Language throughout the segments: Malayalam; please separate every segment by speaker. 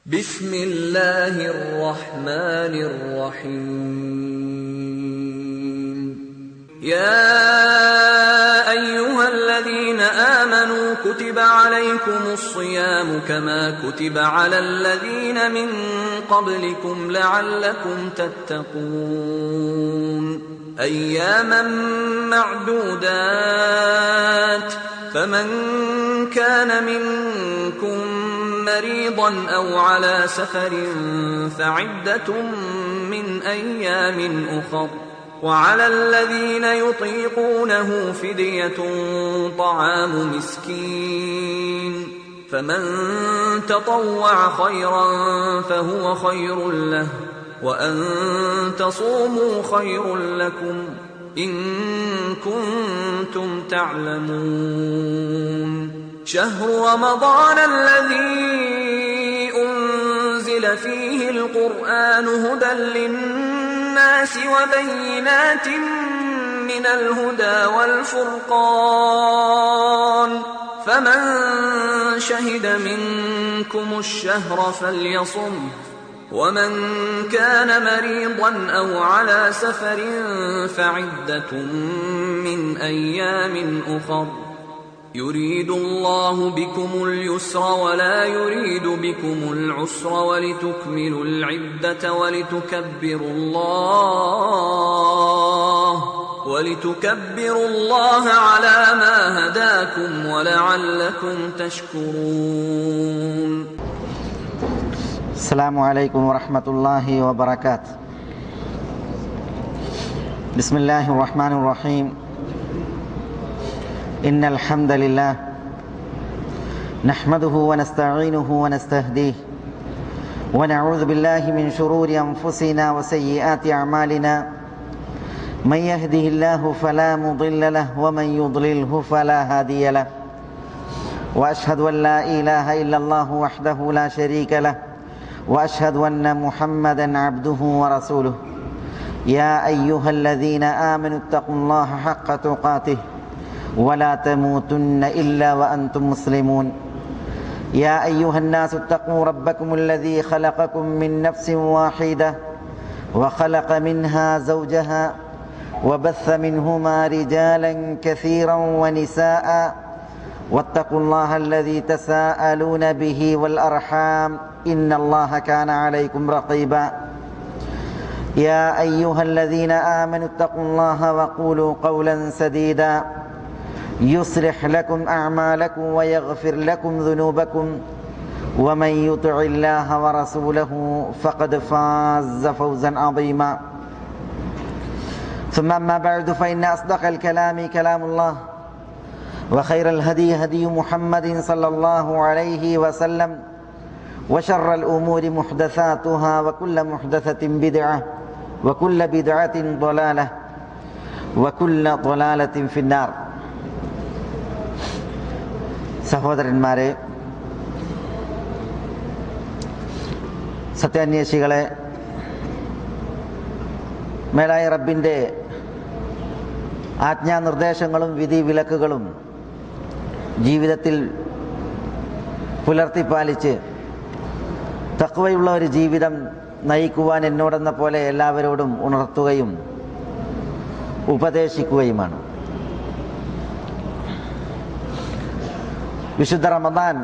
Speaker 1: بسم الله الرحمن الرحيم يا أيها الذين آمنوا كتب عليكم الصيام كما كتب على الذين من قبلكم لعلكم تتقون أياما معدودات فمن كان منكم مريضا أو على سفر فعدة من أيام أخر وعلى الذين يطيقونه فدية طعام مسكين فمن تطوع خيرا فهو خير له وأن تصوموا خير لكم إن كنتم تعلمون شهر رمضان الذي أنزل فيه القرآن هدى للناس وبينات من الهدى والفرقان فمن شهد منكم الشهر فليصمه ومن كان مريضا أو على سفر فعدة من أيام أخر يريد الله بكم اليسر ولا يريد بكم العسر ولتكملوا العدة ولتكبروا الله على ما هداكم ولعلكم تشكرون.
Speaker 2: السلام عليكم ورحمة الله وبركاته. بسم الله الرحمن الرحيم. إن الحمد لله نحمده ونستعينه ونستهديه ونعوذ بالله من شرور أنفسنا وسيئات أعمالنا من يهده الله فلا مضل له ومن يضلله فلا هادي له وأشهد أن لا إله إلا الله وحده لا شريك له وأشهد أن محمدا عبده ورسوله يا أيها الذين آمنوا اتقوا الله حق تقاته ولا تموتن إلا وأنتم مسلمون يا أيها الناس اتقوا ربكم الذي خلقكم من نفس واحدة وخلق منها زوجها وبث منهما رجالا كثيرا ونساء واتقوا الله الذي تساءلون به والأرحام إن الله كان عليكم رقيبا يا أيها الذين آمنوا اتقوا الله وقولوا قولا سديدا يصلح لكم أعمالكم ويغفر لكم ذنوبكم ومن يطع الله ورسوله فقد فاز فوزا عظيما ثم أما بعد فإن أصدق الكلام كلام الله وخير الهدي هدي محمد صلى الله عليه وسلم وشر الأمور محدثاتها وكل محدثة بدعة وكل بدعة ضلالة وكل ضلالة في النار. സഹോദരന്മാരെ, സത്യാന്വേഷികളെ, മേലായ റബ്ബിൻ്റെ ആജ്ഞാനിർദ്ദേശങ്ങളും വിധി വിലക്കുകളും ജീവിതത്തിൽ പുലർത്തിപ്പാലിച്ച് തഖ്വയുള്ള ഒരു ജീവിതം നയിക്കുവാൻ എന്നോടെന്ന പോലെ എല്ലാവരോടും ഉണർത്തുകയും ഉപദേശിക്കുകയുമാണ്. വിശുദ്ധ റമദാൻ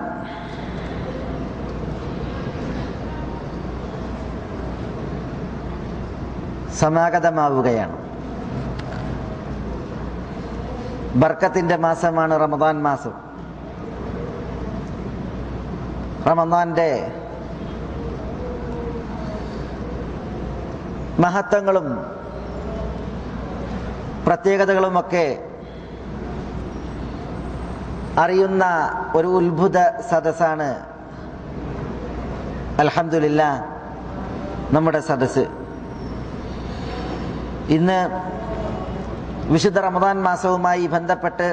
Speaker 2: സമാഗതമാവുകയാണ്. ബർക്കത്തിൻ്റെ മാസമാണ് റമദാൻ മാസം. റമദാന്റെ മഹത്വങ്ങളും പ്രത്യേകതകളുമൊക്കെ അറിയുന്ന ഒരു ഉത്ഭുത സദസ്സാണ് അൽഹംദുലില്ലാഹ് നമ്മുടെ സദസ്സ്. ഇന്ന് വിശുദ്ധ റമദാൻ മാസവുമായി ബന്ധപ്പെട്ട്,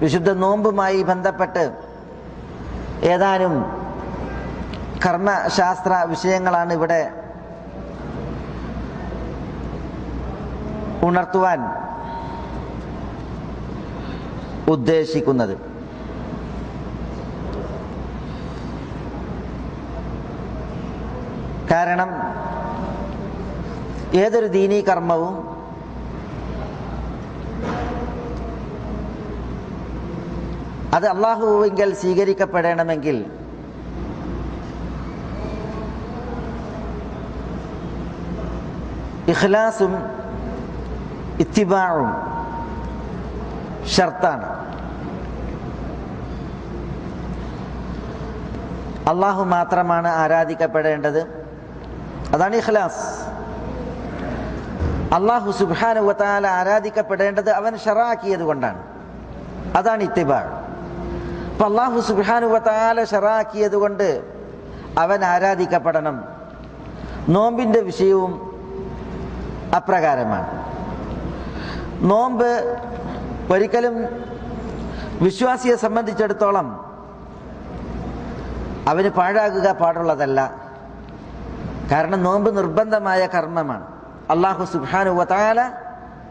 Speaker 2: വിശുദ്ധ നോമ്പുമായി ബന്ധപ്പെട്ട് ഏതാനും കർമ്മശാസ്ത്ര വിഷയങ്ങളാണ് ഇവിടെ ഉണർത്തുവാൻ ഉദ്ദേശിക്കുന്നത്. കാരണം ഏതൊരു ദീനീ കർമ്മവും അത് അല്ലാഹുവിങ്കൽ സ്വീകരിക്കപ്പെടണമെങ്കിൽ ഇഖ്ലാസും ഇത്തിബാഉം ഷർത്താണ്. അല്ലാഹു മാത്രമാണ് ആരാധിക്കപ്പെടേണ്ടത്. അതാണ് ഇഖ്ലാസ്. അല്ലാഹു സുബ്ഹാനഹു വ തആല ആരാധിക്കപ്പെടേണ്ടത് അവൻ ശറഅക്കിയത് കൊണ്ടാണ്. അതാണ് ഇത്തിബാ. അപ്പം അല്ലാഹു സുബ്ഹാനഹു വ തആല ശറഅക്കിയത് കൊണ്ട് അവൻ ആരാധിക്കപ്പെടണം. നോമ്പിൻ്റെ വിഷയവും അപ്രകാരമാണ്. നോമ്പ് ഒരിക്കലും വിശ്വാസിയെ സംബന്ധിച്ചിടത്തോളം അവന് പാഴാകുക പാടുള്ളതല്ല. കാരണം നോമ്പ് നിർബന്ധമായ കർമ്മമാണ്. അല്ലാഹു സുബ്ഹാനഹു വ തആല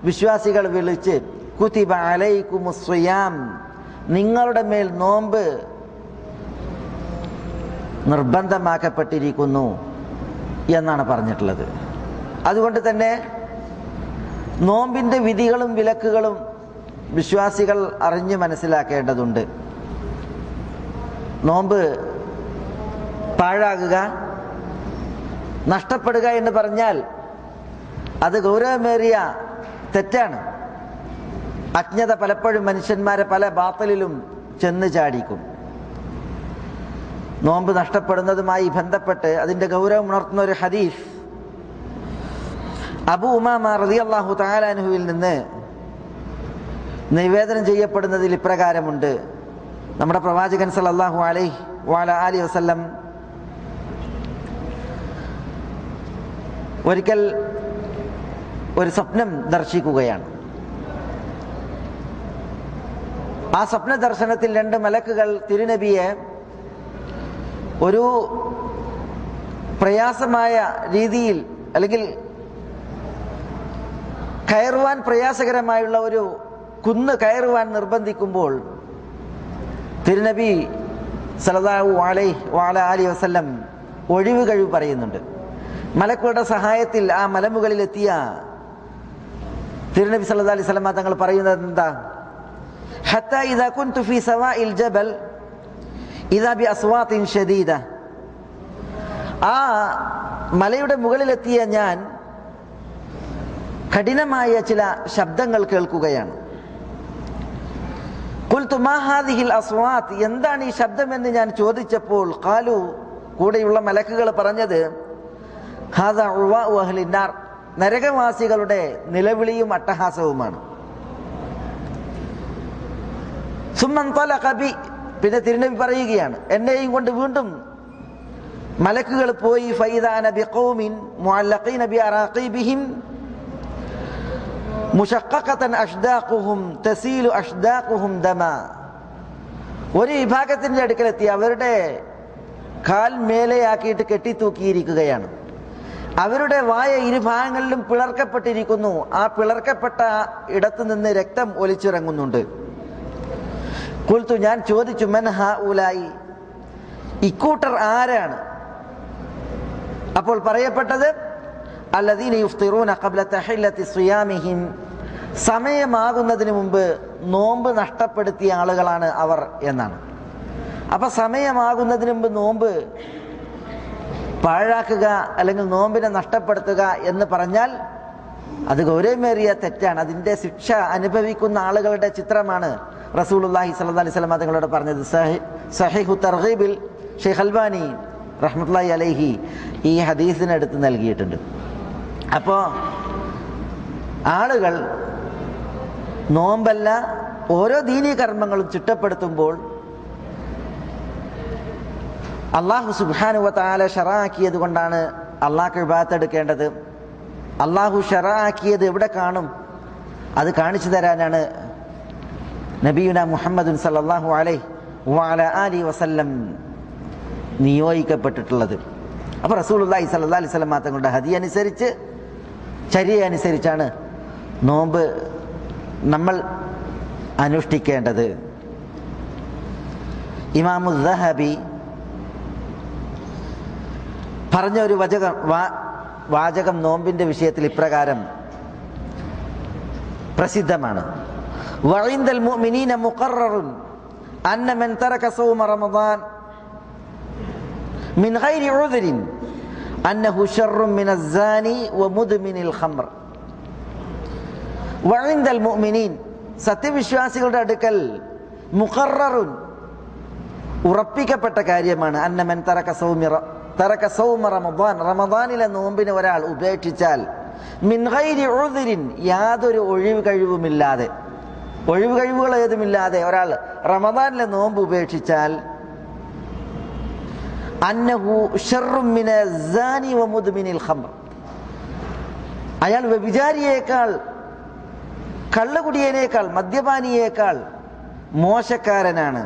Speaker 2: വിശ്വാസികൾ വിളിച്ച് കുതിബ അലൈക്കുമുസ് സിയാം, നിങ്ങളുടെ മേൽ നോമ്പ് നിർബന്ധമാക്കപ്പെട്ടിരിക്കുന്നു എന്നാണ് പറഞ്ഞിട്ടുള്ളത്. അതുകൊണ്ട് തന്നെ നോമ്പിൻ്റെ വിധികളും വിലക്കുകളും വിശ്വാസികൾ അറിഞ്ഞ് മനസ്സിലാക്കേണ്ടതുണ്ട്. നോമ്പ് പാഴാകുക, നഷ്ടപ്പെടുക എന്ന് പറഞ്ഞാൽ അത് ഗൗരവമേറിയ തെറ്റാണ്. അജ്ഞത പലപ്പോഴും മനുഷ്യന്മാരെ പല ബാത്തലിലും ചെന്ന് ചാടിക്കും. നോമ്പ് നഷ്ടപ്പെടുന്നതുമായി ബന്ധപ്പെട്ട് അതിൻ്റെ ഗൗരവം ഉണർത്തുന്ന ഒരു ഹദീസ് അബൂ ഉമാമ റളിയല്ലാഹു തആല അൻഹുവിൽ നിന്ന് നിവേദനം ചെയ്യപ്പെടുന്നതിൽ ഇപ്രകാരമുണ്ട്. നമ്മുടെ പ്രവാചകൻ സല്ലല്ലാഹു അലൈഹി വഅലൈഹി വസല്ലം ഒരിക്കൽ ഒരു സ്വപ്നം ദർശിക്കുകയാണ്. ആ സ്വപ്ന ദർശനത്തിൽ 2 മലക്കുകൾ തിരുനബിയെ ഒരു പ്രയാസമായ രീതിയിൽ അല്ലെങ്കിൽ കയറുവാൻ പ്രയാസകരമായുള്ള ഒരു കുന്ന് കയറുവാൻ നിർബന്ധിക്കുമ്പോൾ തിരുനബി സല്ലല്ലാഹു അലൈഹി വസല്ലം ഒഴിവ് കഴിവ് പറയുന്നുണ്ട്. മലക്കുകളുടെ സഹായത്തിൽ ആ മലമുകളിലെത്തിയ തിരുനബി സല്ലല്ലാഹു അലൈഹി വസല്ലം തങ്ങൾ പറയുന്നത് എന്താ? ഹത്താ ഇദാ കുൻതു ഫീ സവാഇൽ ജബൽ ഇദാ ബി അസ്വാത്തിൻ ശദീദ, ആ മലയുടെ മുകളിലെത്തിയ ഞാൻ കഠിനമായ ചില ശബ്ദങ്ങൾ കേൾക്കുകയാണ്. ഖുൽതു മാ ഹാദിഹിൽ അസ്വാത്ത്, എന്താണ് ഈ ശബ്ദമെന്ന് ഞാൻ ചോദിച്ചപ്പോൾ ഖാലു, കൂടെയുള്ള മലക്കുകൾ പറഞ്ഞത് ഹാദാ ഉവാഉ അഹ്ലിന്നാർ, നരകവാസികളുടെ നിലവിളിയും അട്ടഹാസവുമാണ്. സുമ്മൻ തലഖ ബി, പിന്നെ തിരുനബി പറയുകയാണ് എന്നെയും കൊണ്ട് വീണ്ടും മലക്കുകൾ പോയി. ഫൈദാ അന ബിഖൗമിൻ മുഅല്ലഖീന ബിഅറാഖീബിഹിം മുശഖഖതൻ അഷ്ദാഖുഹും തസീലു അഷ്ദാഖുഹും ദമാ, ഒരു വിഭാഗത്തിൻ്റെ അടുക്കലെത്തി അവരുടെ കാൽ മേലെയാക്കിയിട്ട് കെട്ടിത്തൂക്കിയിരിക്കുകയാണ്. അവരുടെ വായ ഇരുഭാഗങ്ങളിലും പിളർക്കപ്പെട്ടിരിക്കുന്നു. ആ പിളർക്കപ്പെട്ട ഇടത്തു നിന്ന് രക്തം ഒലിച്ചിറങ്ങുന്നുണ്ട്. ഖുൽതു, ഞാൻ ചോദിച്ചു മൻ ഹഉലായി, ഇക്കൂട്ടർ ആരാണ്? അപ്പോൾ പറയപ്പെട്ടത് അല്ലദീന യുഫ്തിറൂന ഖബ്ല തഹില്ലത്തി സിയാമിഹിം, സമയമാകുന്നതിന് മുമ്പ് നോമ്പ് നഷ്ടപ്പെടുത്തിയ ആളുകളാണ് അവർ എന്നാണ്. അപ്പം സമയമാകുന്നതിന് മുമ്പ് നോമ്പ് പാഴാക്കുക അല്ലെങ്കിൽ നോമ്പിനെ നഷ്ടപ്പെടുത്തുക എന്ന് പറഞ്ഞാൽ അത് ഗൗരവമേറിയ തെറ്റാണ്. അതിൻ്റെ ശിക്ഷ അനുഭവിക്കുന്ന ആളുകളുടെ ചിത്രമാണ് റസൂലുള്ളാഹി സ്വല്ലല്ലാഹി അലൈഹി വസല്ലം തങ്ങളോട് പറഞ്ഞത്. സഹീഹു തർഗീബിൽ ഷെയ്ഖ് അൽബാനി റഹ്മത്തുള്ളാഹി അലൈഹി ഈ ഹദീസിന് എടുത്ത് നൽകിയിട്ടുണ്ട്. അപ്പോൾ ആളുകൾ നോമ്പല്ല ഓരോ ദീനീ കർമ്മങ്ങളും ചിട്ടപ്പെടുത്തുമ്പോൾ അല്ലാഹു സുബ്ഹാനഹു വ തആല ശറഅക്കിയത് കൊണ്ടാണ് അല്ലാഹു ഇബാദത്ത് എടുക്കേണ്ടത്. അല്ലാഹു ശറഅക്കിയത് എവിടെ കാണും? അത് കാണിച്ചു തരാനാണ് നബിയുന മുഹമ്മദുൻ സല്ലല്ലാഹു അലൈഹി വഅലി വസല്ലം നിയോഗിക്കപ്പെട്ടിട്ടുള്ളത്. അപ്പോൾ റസൂലുള്ളാഹി സ്വല്ലല്ലാഹി അലൈഹി വസല്ലം തങ്ങളുടെ ഹദീ അനുസരിച്ച് ചര്യ അനുസരിച്ചാണ് നോമ്പ് നമ്മൾ അനുഷ്ഠിക്കേണ്ടത്. ഇമാമു ദഹബി പറഞ്ഞ ഒരു വാചകം നോമ്പിന്റെ വിഷയത്തിൽ ഇപ്രകാരം പ്രസിദ്ധമാണ്: വഇൻദൽ മുഅ്മിനീന മുഖററുൻ അന്ന മൻ തറക സൗമ റമദാൻ മിൻ ഗൈരി ഉദ്രിൻ അന്നഹു ശർറുൻ മിനസ് സാനി വമുദ്മിനിൽ ഖംർ. വഇൻദൽ മുഅ്മിനീൻ, സത്യവിശ്വാസികളുടെ അടുക്കൽ, മുഖററുൻ, ഉറപ്പിക്കപ്പെട്ട കാര്യമാണ്, അന്ന മൻ തറക സൗമ റമദാൻ, റമദാനിലെ നോമ്പിനെ ഒരാൾ ഉപേക്ഷിച്ചാൽ, മിൻ ഗൈരി ഉദ്രിൻ, യാതൊരു ഒഴിവ് കഴിവുമില്ലാതെ, ഒഴിവ് കഴിവുകൾ ഏതുമില്ലാതെ ഒരാൾ റമദാനിലെ നോമ്പ് ഉപേക്ഷിച്ചാൽ, അന്നഹു ശർറുൻ മിനസ് സാനി വമുദ്മിനിൽ ഖംർ, അയാൾ വ്യഭിചാരിയേക്കാൾ, കള്ളുകുടിയനേക്കാൾ, മദ്യപാനിയേക്കാൾ മോശക്കാരനാണ്.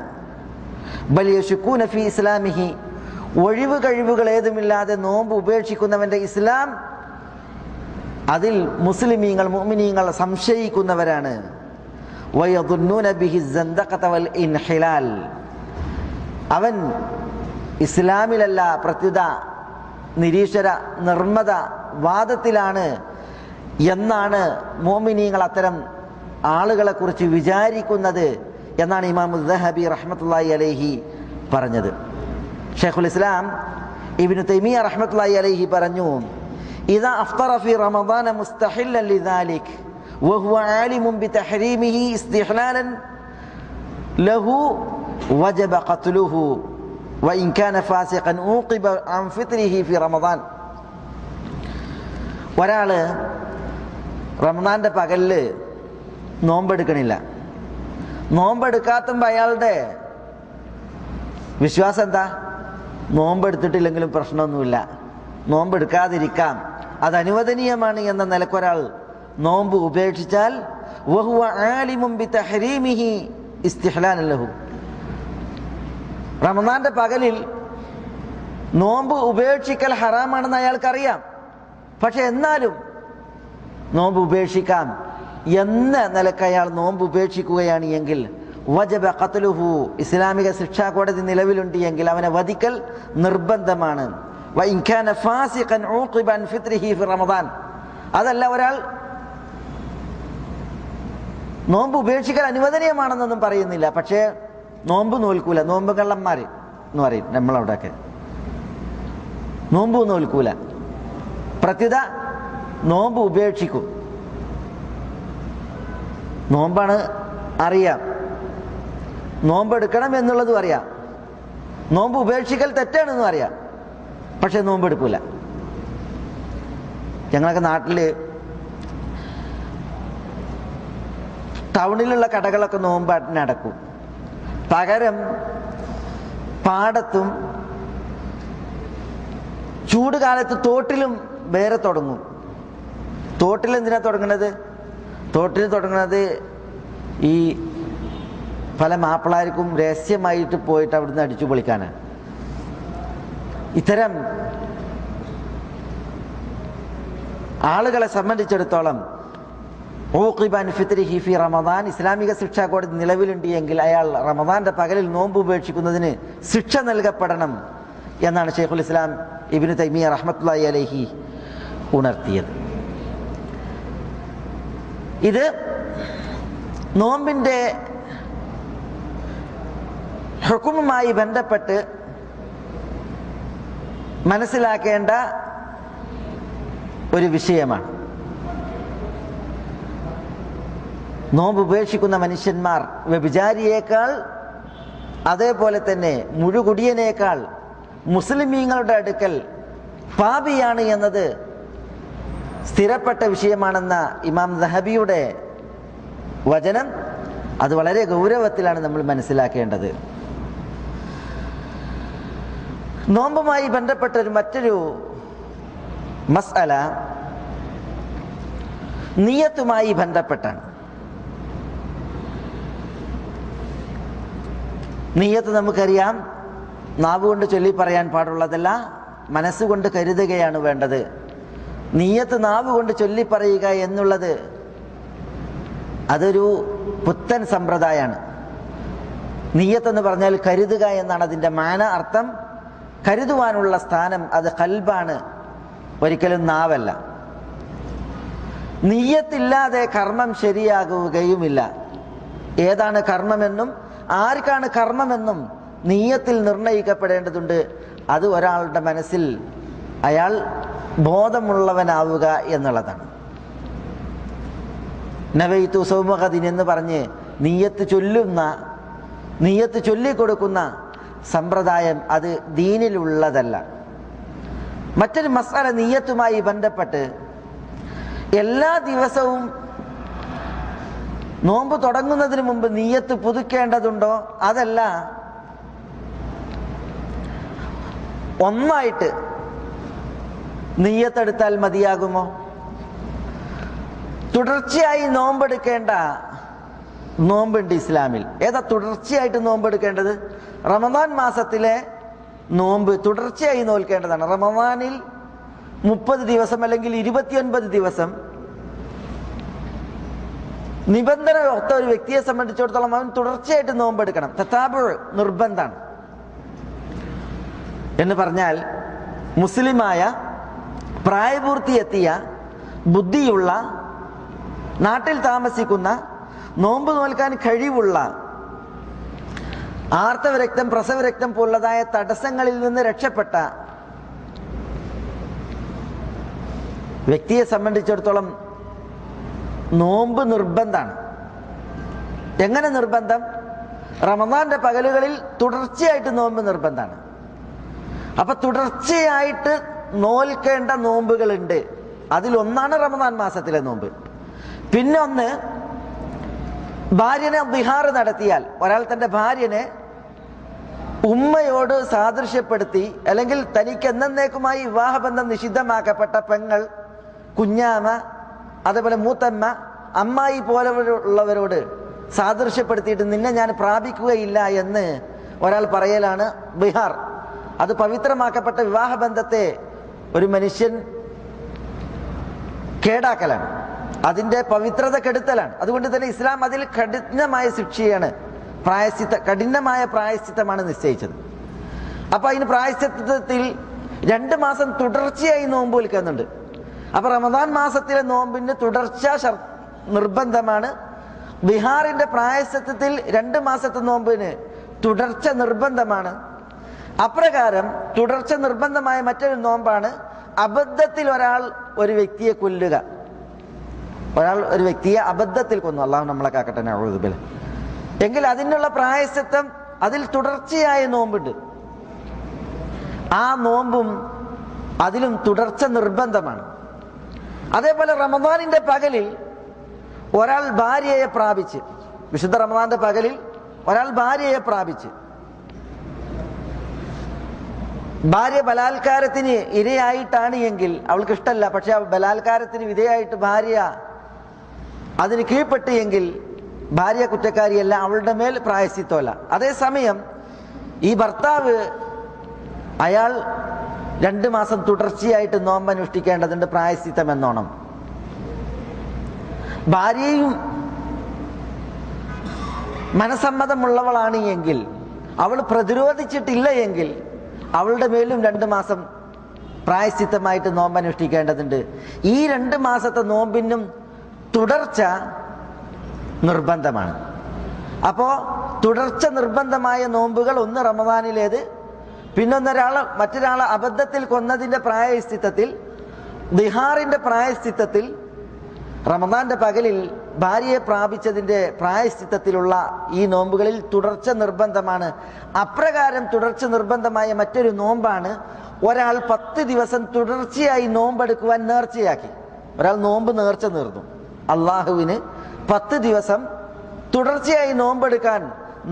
Speaker 2: ബൽ യശുക്കൂന ഫീ ഇസ്ലാമിഹി, ഒഴിവ് കഴിവുകൾ ഏതുമില്ലാതെ നോമ്പ് ഉപേക്ഷിക്കുന്നവന്റെ ഇസ്ലാം, അതിൽ മുസ്ലിമീങ്ങൾ, മുഅ്മിനീങ്ങൾ സംശയിക്കുന്നവരാണ്. വയദുന്നൂന ബിഹി സന്ദഖത വൽ ഇൻഹിലാൽ, അവൻ ഇസ്ലാമിലല്ല, പ്രത്യുത നിരീശ്വര നിർമ്മത വാദത്തിലാണ് എന്നാണ് മുഅ്മിനീങ്ങൾ അത്തരം ആളുകളെ കുറിച്ച് വിചാരിക്കുന്നത് എന്നാണ് ഇമാം ദഹബി റഹ്മത്തുള്ളാഹി അലൈഹി പറഞ്ഞത്. ഷൈഖുൽ ഇസ്ലാം ഇബ്നു തൈമിയ്യ റഹ്മത്തുള്ളാഹി അലൈഹി പറഞ്ഞു: ഇദാ അഫ്തറ ഫി റമദാന മുസ്തഹില്ലൻ ലിദാലിക് വഹുവ ആലിമുൻ ബിതഹരീമിഹി ഇസ്തിഹ്ലാലൻ ലഹു വജബ ഖത്ലുഹു വഇൻ കാന ഫാസിഖൻ ഊഖിബ അൻ ഫിത്രിഹി ഫി റമദാൻ. ഒരാൾ റമദാന്റെ പകലിൽ നോമ്പെടുക്കണില്ല, നോമ്പെടുക്കാത്തുമ്പോൾ അയാളുടെ വിശ്വാസം എന്താ? നോമ്പെടുത്തിട്ടില്ലെങ്കിലും പ്രശ്നമൊന്നുമില്ല, നോമ്പെടുക്കാതിരിക്കാം, അത് അനുവദനീയമാണ് എന്ന നിലക്കൊരാൾ നോമ്പ് ഉപേക്ഷിച്ചാൽ, വഹുവ ആലിമുൻ ബിതഹരീമിഹി ഇസ്തിഹ്ലാലൻ ലഹു, റമദാന്റെ പകലിൽ നോമ്പ് ഉപേക്ഷിക്കൽ ഹറാമാണെന്ന് അയാൾക്കറിയാം, പക്ഷെ എന്നാലും നോമ്പ് ഉപേക്ഷിക്കാം എന്ന നിലക്ക് അയാൾ നോമ്പ് ഉപേക്ഷിക്കുകയാണ് എങ്കിൽ, വജബ ഖത്ലുഹു, ഇസ്ലാമിക ശിക്ഷാ കോടതി നിലവിലുണ്ട് എങ്കിൽ അവനെ വധിക്കൽ നിർബന്ധമാണ്. വഇൻ കാന ഫാസിഖൻ ഊഖിബ അൻ ഫിത്രിഹി ഫി റമദാൻ, അതല്ല ഒരാൾ നോമ്പ് ഉപേക്ഷിക്കൽ അനുവദനീയമാണെന്നൊന്നും പറയുന്നില്ല, പക്ഷേ നോമ്പ് നോൽക്കൂല, നോമ്പ് കള്ളന്മാർ എന്ന് പറയും നമ്മളവിടെയൊക്കെ, നോമ്പ് നോൽക്കൂല, പ്രത്യുത നോമ്പ് ഉപേക്ഷിക്കും. നോമ്പാണ് അറിയാം, നോമ്പെടുക്കണം എന്നുള്ളതും അറിയാം, നോമ്പ് ഉപേക്ഷിക്കൽ തെറ്റാണെന്നും അറിയാം, പക്ഷെ നോമ്പെടുക്കൂല. ഞങ്ങളൊക്കെ നാട്ടിൽ ടൗണിലുള്ള കടകളൊക്കെ നോമ്പാട്ടിന് അടക്കും, പകരം പാടത്തും ചൂട് കാലത്ത് തോട്ടിലും വേറെ തുടങ്ങും. തോട്ടിൽ എന്തിനാ തുടങ്ങുന്നത്? തോട്ടിൽ തുടങ്ങുന്നത് ഈ പല മാപ്പിളാർക്കും രഹസ്യമായിട്ട് പോയിട്ട് അവിടുന്ന് അടിച്ചു പൊളിക്കാനാണ്. ഇത്തരം ആളുകളെ സംബന്ധിച്ചിടത്തോളം ഊഖിബ അൻ ഫിത്രിഹി ഫി റമദാൻ, ഇസ്ലാമിക ശിക്ഷാ കോടതി നിലവിലുണ്ട് എങ്കിൽ അയാൾ റമദാന്റെ പകലിൽ നോമ്പ് ഉപേക്ഷിക്കുന്നതിന് ശിക്ഷ നൽകപ്പെടണം എന്നാണ് ഷൈഖുൽ ഇസ്ലാം ഇബ്നു തൈമിയ്യ റഹ്മത്തുള്ളാഹി അലൈഹി ഉണർത്തിയത്. ഇത് നോമ്പിൻ്റെ ഹുക്മുമായി ബന്ധപ്പെട്ട് മനസ്സിലാക്കേണ്ട ഒരു വിഷയമാണ്. നോമ്പ് ഉപേക്ഷിക്കുന്ന മനുഷ്യന്മാർ വ്യഭിചാരിയേക്കാൾ, അതേപോലെ തന്നെ മുഴുകുടിയനേക്കാൾ മുസ്ലിമീങ്ങളുടെ അടുക്കൽ പാപിയാണ് എന്നത് സ്ഥിരപ്പെട്ട വിഷയമാണെന്ന ഇമാം ദഹബിയുടെ വചനം, അത് വളരെ ഗൗരവത്തിലാണ് നമ്മൾ മനസ്സിലാക്കേണ്ടത്. നോമ്പുമായി ബന്ധപ്പെട്ട മറ്റൊരു മസ്അല നിയ്യത്തുമായി ബന്ധപ്പെട്ടാണ്. നിയ്യത്ത് നമുക്കറിയാം, നാവുകൊണ്ട് ചൊല്ലി പറയാൻ പാടുള്ളതല്ല, മനസ്സുകൊണ്ട് കരുതുകയാണ് വേണ്ടത്. നിയ്യത്ത് നാവുകൊണ്ട് ചൊല്ലി പറയുക എന്നുള്ളത് അതൊരു പുത്തൻ സമ്പ്രദായമാണ്. നിയ്യത്ത് എന്ന് പറഞ്ഞാൽ കരുതുക എന്നാണ് അതിൻ്റെ മാന, അർത്ഥം. കരുതുവാനുള്ള സ്ഥാനം അത് ഖൽബാണ്, ഒരിക്കലും നാവല്ല. നിയ്യത്തില്ലാതെ കർമ്മം ശരിയാകുകയുമില്ല. ഏതാണ് കർമ്മമെന്നും ആർക്കാണ് കർമ്മമെന്നും നിയ്യത്തിൽ നിർണയിക്കപ്പെടേണ്ടതുണ്ട്. അത് ഒരാളുടെ മനസ്സിൽ അയാൾ ബോധമുള്ളവനാവുക എന്നുള്ളതാണ്. നവൈതു സൗമഗദിൻ എന്ന് പറഞ്ഞ് നിയ്യത്ത് ചൊല്ലിക്കൊടുക്കുന്ന സമ്പ്രദായം അത് ദീനിലുള്ളതല്ല. മറ്റൊരു മസ്അല നിയ്യത്തുമായി ബന്ധപ്പെട്ട് എല്ലാ ദിവസവും നോമ്പ് തുടങ്ങുന്നതിന് മുമ്പ് നിയ്യത്ത് പുതുക്കേണ്ടതുണ്ടോ? അതല്ല, ഒന്നായിട്ട് നിയ്യത്തെടുത്താൽ മതിയാകുമോ? തുടർച്ചയായി നോമ്പെടുക്കേണ്ട നോമ്പുണ്ട് ഇസ്ലാമിൽ. ഏതാ തുടർച്ചയായിട്ട് നോമ്പെടുക്കേണ്ടത്? റമദാൻ മാസത്തിലെ നോമ്പ് തുടർച്ചയായി നോൽക്കേണ്ടതാണ്. റമദാനിൽ 30 ദിവസം അല്ലെങ്കിൽ 29 ദിവസം നിബന്ധന ഒത്ത ഒരു വ്യക്തിയെ സംബന്ധിച്ചിടത്തോളം അവൻ തുടർച്ചയായിട്ട് നോമ്പെടുക്കണം. തതാബുൾ നിർബന്ധമാണ്. എന്ന് പറഞ്ഞാൽ മുസ്ലിമായ പ്രായപൂർത്തിയെത്തിയ ബുദ്ധിയുള്ള നാട്ടിൽ താമസിക്കുന്ന നോമ്പ് നോൽക്കാൻ കഴിവുള്ള ആർത്തവരക്തം പ്രസവരക്തം പോലുള്ളതായ തടസ്സങ്ങളിൽ നിന്ന് രക്ഷപ്പെട്ട വ്യക്തിയെ സംബന്ധിച്ചിടത്തോളം നോമ്പ് നിർബന്ധമാണ്. എങ്ങനെ നിർബന്ധം? റമദാന്റെ പകലുകളിൽ തുടർച്ചയായിട്ട് നോമ്പ് നിർബന്ധമാണ്. അപ്പൊ തുടർച്ചയായിട്ട് നോൽക്കേണ്ട നോമ്പുകളുണ്ട്. അതിലൊന്നാണ് റമദാൻ മാസത്തിലെ നോമ്പ്. പിന്നെ ഒന്ന്, ഭാര്യനെ ദിഹാർ നടത്തിയാൽ, ഒരാൾ തന്റെ ഭാര്യനെ ഉമ്മയോട് സാദൃശ്യപ്പെടുത്തി, അല്ലെങ്കിൽ തനിക്ക് എന്നേക്കുമായി വിവാഹബന്ധം നിഷിദ്ധമാക്കപ്പെട്ട പെങ്ങൾ, കുഞ്ഞാമ, അതേപോലെ മൂത്തമ്മ, അമ്മായി പോലുള്ളവരോട് സാദൃശ്യപ്പെടുത്തിയിട്ട് നിന്നെ ഞാൻ പ്രാപിക്കുകയില്ല എന്ന് ഒരാൾ പറയലാണ് ദിഹാർ. അത് പവിത്രമാക്കപ്പെട്ട വിവാഹബന്ധത്തെ ഒരു മനുഷ്യൻ കേടാക്കലാണ്, അതിന്റെ പവിത്രത കെടുത്തലാണ്. അതുകൊണ്ട് തന്നെ ഇസ്ലാം അതിൽ കഠിനമായ ശിക്ഷയാണ്, കഠിനമായ പ്രായശ്ചിത്തമാണ് നിശ്ചയിച്ചത്. അപ്പൊ അതിന് പ്രായശ്ചിത്തത്തിൽ 2 മാസം തുടർച്ചയായി നോമ്പ് വിൽക്കുന്നുണ്ട്. അപ്പൊ റമദാൻ മാസത്തിലെ നോമ്പിന് തുടർച്ച നിർബന്ധമാണ്. ബിഹാറിന്റെ പ്രായശ്ചിത്തത്തിൽ 2 മാസത്തെ നോമ്പിന് തുടർച്ച നിർബന്ധമാണ്. അപ്രകാരം തുടർച്ച നിർബന്ധമായ മറ്റൊരു നോമ്പാണ് അബദ്ധത്തിൽ ഒരാൾ ഒരു വ്യക്തിയെ കൊല്ലുക. ഒരാൾ ഒരു വ്യക്തിയെ അബദ്ധത്തിൽ കൊന്നു, അള്ളാഹു നമ്മളെ കാക്കട്ടെ, നഊദുബില്ലാ. എങ്കിൽ അതിനുള്ള പ്രായശ്ചിത്തം, അതിൽ തുടർച്ചയായ നോമ്പുണ്ട്. ആ നോമ്പും അതിലും തുടർച്ച നിർബന്ധമാണ്. അതേപോലെ റമദാനിന്റെ പകലിൽ ഒരാൾ ഭാര്യയെ പ്രാപിച്ച്, വിശുദ്ധ റമദാന്റെ പകലിൽ ഒരാൾ ഭാര്യയെ പ്രാപിച്ച്, ഭാര്യ ബലാത്കാരത്തിന് ഇരയായിട്ടാണ് എങ്കിൽ അവൾക്ക് ഇഷ്ടമല്ല, പക്ഷെ ആ ബലാത്കാരത്തിന് വിധേയായിട്ട് ഭാര്യ അതിന് കീഴ്പ്പെട്ട് എങ്കിൽ ഭാര്യ കുറ്റക്കാരിയല്ല, അവളുടെ മേൽ പ്രായശ്ചിത്തമല്ല. അതേസമയം ഈ ഭർത്താവ് അയാൾ 2 മാസം തുടർച്ചയായിട്ട് നോമ്പ് അനുഷ്ഠിക്കേണ്ടതുണ്ട്, പ്രായശ്ചിത്തം എന്നോണം. ഭാര്യയും മനസമ്മതമുള്ളവളാണ് എങ്കിൽ, അവൾ പ്രതിരോധിച്ചിട്ടില്ല എങ്കിൽ അവളുടെ മേലും 2 മാസം പ്രായശ്ചിത്തമായിട്ട് നോമ്പ് അനുഷ്ഠിക്കേണ്ടതുണ്ട്. ഈ 2 മാസത്തെ നോമ്പിനും തുടർച്ച നിർബന്ധമാണ്. അപ്പോ തുടർച്ച നിർബന്ധമായ നോമ്പുകൾ, ഒന്ന് റമദാനിലേത്, മറ്റൊരാളെ അബദ്ധത്തിൽ കൊന്നതിന്റെ പ്രായശ്ചിത്തത്തിൽ, ദിഹാറിന്റെ പ്രായശ്ചിത്തത്തിൽ, റമദാന്റെ പകലിൽ ഭാര്യയെ പ്രാപിച്ചതിന്റെ പ്രായശ്ചിത്തത്തിലുള്ള ഈ നോമ്പുകളിൽ തുടർച്ച നിർബന്ധമാണ്. അപ്രകാരം തുടർച്ച നിർബന്ധമായ മറ്റൊരു നോമ്പാണ് ഒരാൾ 10 ദിവസം തുടർച്ചയായി നോമ്പെടുക്കുവാൻ നേർച്ചയാക്കി. ഒരാൾ നോമ്പ് നേർച്ച നേർന്നു, അള്ളാഹുവിന് 10 ദിവസം തുടർച്ചയായി നോമ്പെടുക്കാൻ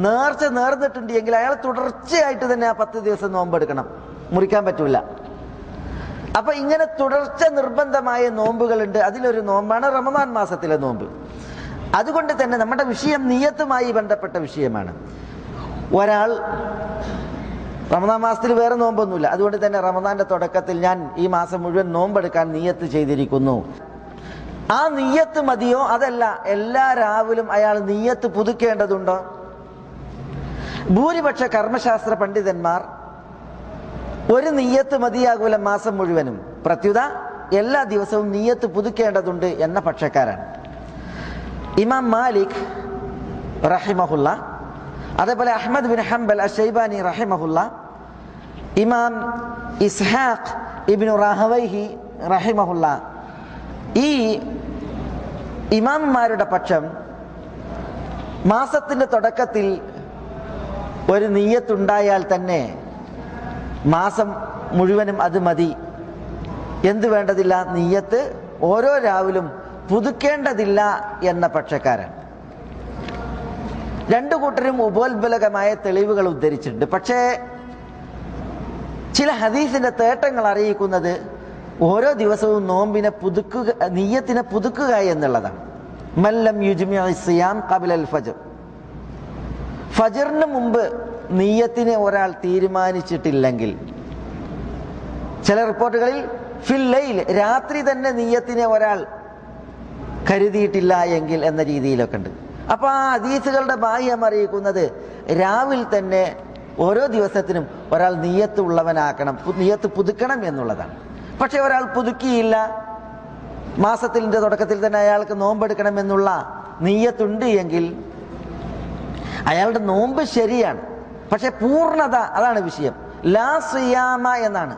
Speaker 2: നേർച്ച നേർന്നിട്ടുണ്ട് എങ്കിൽ അയാൾ തുടർച്ചയായിട്ട് തന്നെ ആ 10 ദിവസം നോമ്പെടുക്കണം, മുറിക്കാൻ പറ്റൂല. അപ്പൊ ഇങ്ങനെ തുടർച്ച നിർബന്ധമായ നോമ്പുകളുണ്ട്. അതിലൊരു നോമ്പാണ് റമദാൻ മാസത്തിലെ നോമ്പ്. അതുകൊണ്ട് തന്നെ നമ്മുടെ വിഷയം നിയ്യത്തുമായി ബന്ധപ്പെട്ട വിഷയമാണ്. ഒരാൾ റമദാൻ മാസത്തിൽ വേറെ നോമ്പൊന്നുമില്ല, അതുകൊണ്ട് തന്നെ റമദാന്റെ തുടക്കത്തിൽ ഞാൻ ഈ മാസം മുഴുവൻ നോമ്പെടുക്കാൻ നിയ്യത്ത് ചെയ്തിരിക്കുന്നു. ആ നിയ്യത്ത് മതിയോ? അതല്ല, എല്ലാ രാവിലും അയാൾ നിയ്യത്ത് പുതുക്കേണ്ടതുണ്ടോ? ഭൂരിപക്ഷ കർമ്മശാസ്ത്ര പണ്ഡിതന്മാർ ഒരു നിയ്യത്ത് മതിയാകൂല മാസം മുഴുവനും, പ്രത്യുത എല്ലാ ദിവസവും നിയ്യത്ത് പുതുക്കേണ്ടതുണ്ട് എന്ന പക്ഷക്കാരാണ് ഇമാം മാലിക് റഹിമഹുല്ല, അതേപോലെ അഹ്മദ് ബിൻ ഹംബൽ അശ്ശൈബാനി റഹിമഹുല്ല, ഇമാം ഇസ്ഹാഖ് ഇബ്നു റാഹവൈഹി റഹിമഹുല്ല. ഈ ഇമാംമാരുടെ പക്ഷം മാസത്തിന്റെ തുടക്കത്തിൽ ഒരു നിയ്യത്തുണ്ടായാൽ തന്നെ മാസം മുഴുവനും അത് മതി, എന്ത് വേണ്ടതില്ല, നിയ്യത്ത് ഓരോ രാവിലും പുതുക്കേണ്ടതില്ല എന്ന പക്ഷക്കാരൻ. രണ്ടു കൂട്ടരും ഉപോത്ബലകമായ തെളിവുകൾ ഉദ്ധരിച്ചിട്ടുണ്ട്. പക്ഷേ ചില ഹദീസിന്റെ തേട്ടങ്ങൾ അറിയിക്കുന്നത് ഓരോ ദിവസവും നോമ്പിനെ പുതുക്കുക, നിയ്യത്തിനെ പുതുക്കുക എന്നുള്ളതാണ്. മല്ലം യുജ്മിഉ സിയാം ഖബ്ലൽ ഫജ്ർ, ഫജ്റിന് മുമ്പ് നിയ്യത്തിനെ ഒരാൾ തീരുമാനിച്ചിട്ടില്ലെങ്കിൽ, ചില റിപ്പോർട്ടുകളിൽ ഫിൽ ലൈൽ, രാത്രി തന്നെ നിയ്യത്തിനെ ഒരാൾ കരുതിയിട്ടില്ല എങ്കിൽ എന്ന രീതിയിലൊക്കെ ഉണ്ട്. അപ്പൊ ആ ഹദീസുകളുടെ ബാഹ്യം അറിയിക്കുന്നത് രാവിലെ തന്നെ ഓരോ ദിവസത്തിനും ഒരാൾ നിയ്യത്ത് ഉള്ളവനാക്കണം, നിയ്യത്ത് പുതുക്കണം എന്നുള്ളതാണ്. പക്ഷെ ഒരാൾ പുതുക്കിയില്ല, മാസത്തിന്റെ തുടക്കത്തിൽ തന്നെ അയാൾക്ക് നോമ്പെടുക്കണമെന്നുള്ള നിയ്യത്തുണ്ട് എങ്കിൽ അയാളുടെ നോമ്പ് ശരിയാണ്, പക്ഷെ പൂർണ്ണത, അതാണ് വിഷയം. ലാ സിയാമ എന്നാണ്,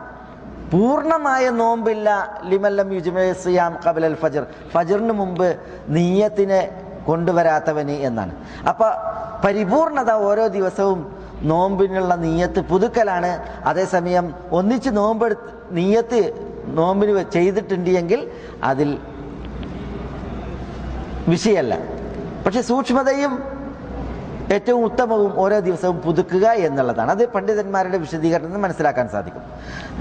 Speaker 2: പൂർണ്ണമായ നോമ്പില്ല ലിമല്ലം യുജ്മിഉ സിയാം ഖബ്ലൽ ഫജ്ർ, ഫജ്റിന് മുമ്പ് നിയ്യത്തിനെ കൊണ്ടുവരാത്തവന് എന്നാണ്. അപ്പൊ പരിപൂർണത ഓരോ ദിവസവും നോമ്പിനുള്ള നിയ്യത്ത് പുതുക്കലാണ്. അതേസമയം ഒന്നിച്ച് നിയ്യത്ത് നോമ്പിന് ചെയ്തിട്ടുണ്ട് എങ്കിൽ അതിൽ വിഷയമല്ല. പക്ഷെ സൂക്ഷ്മതയും ഏറ്റവും ഉത്തമവും ഓരോ ദിവസവും പുതുക്കുക എന്നുള്ളതാണ്. അത് പണ്ഡിതന്മാരുടെ വിശദീകരണത്തിൽ മനസ്സിലാക്കാൻ സാധിക്കും.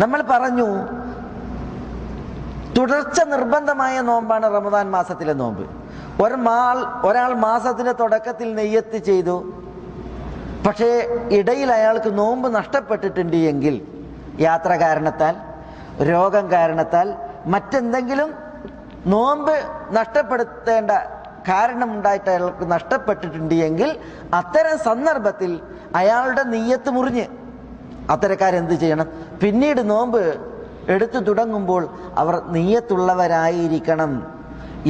Speaker 2: നമ്മൾ പറഞ്ഞു തുടർച്ച നിർബന്ധമായ നോമ്പാണ് റമദാൻ മാസത്തിലെ നോമ്പ്. ഒരാൾ മാസത്തിന്റെ തുടക്കത്തിൽ നെയ്യത്ത് ചെയ്തു, പക്ഷേ ഇടയിൽ അയാൾക്ക് നോമ്പ് നഷ്ടപ്പെട്ടിട്ടുണ്ട് എങ്കിൽ, യാത്ര കാരണത്താൽ, രോഗം കാരണത്താൽ, മറ്റെന്തെങ്കിലും നോമ്പ് നഷ്ടപ്പെടുത്തേണ്ട കാരണമുണ്ടായിട്ട് അയാൾക്ക് നഷ്ടപ്പെട്ടിട്ടുണ്ട് എങ്കിൽ അത്തരം സന്ദർഭത്തിൽ അയാളുടെ നിയ്യത്ത് മുറിഞ്ഞ് അത്തരക്കാരെന്ത് ചെയ്യണം? പിന്നീട് നോമ്പ് എടുത്തു തുടങ്ങുമ്പോൾ അവർ നിയ്യത്തുള്ളവരായിരിക്കണം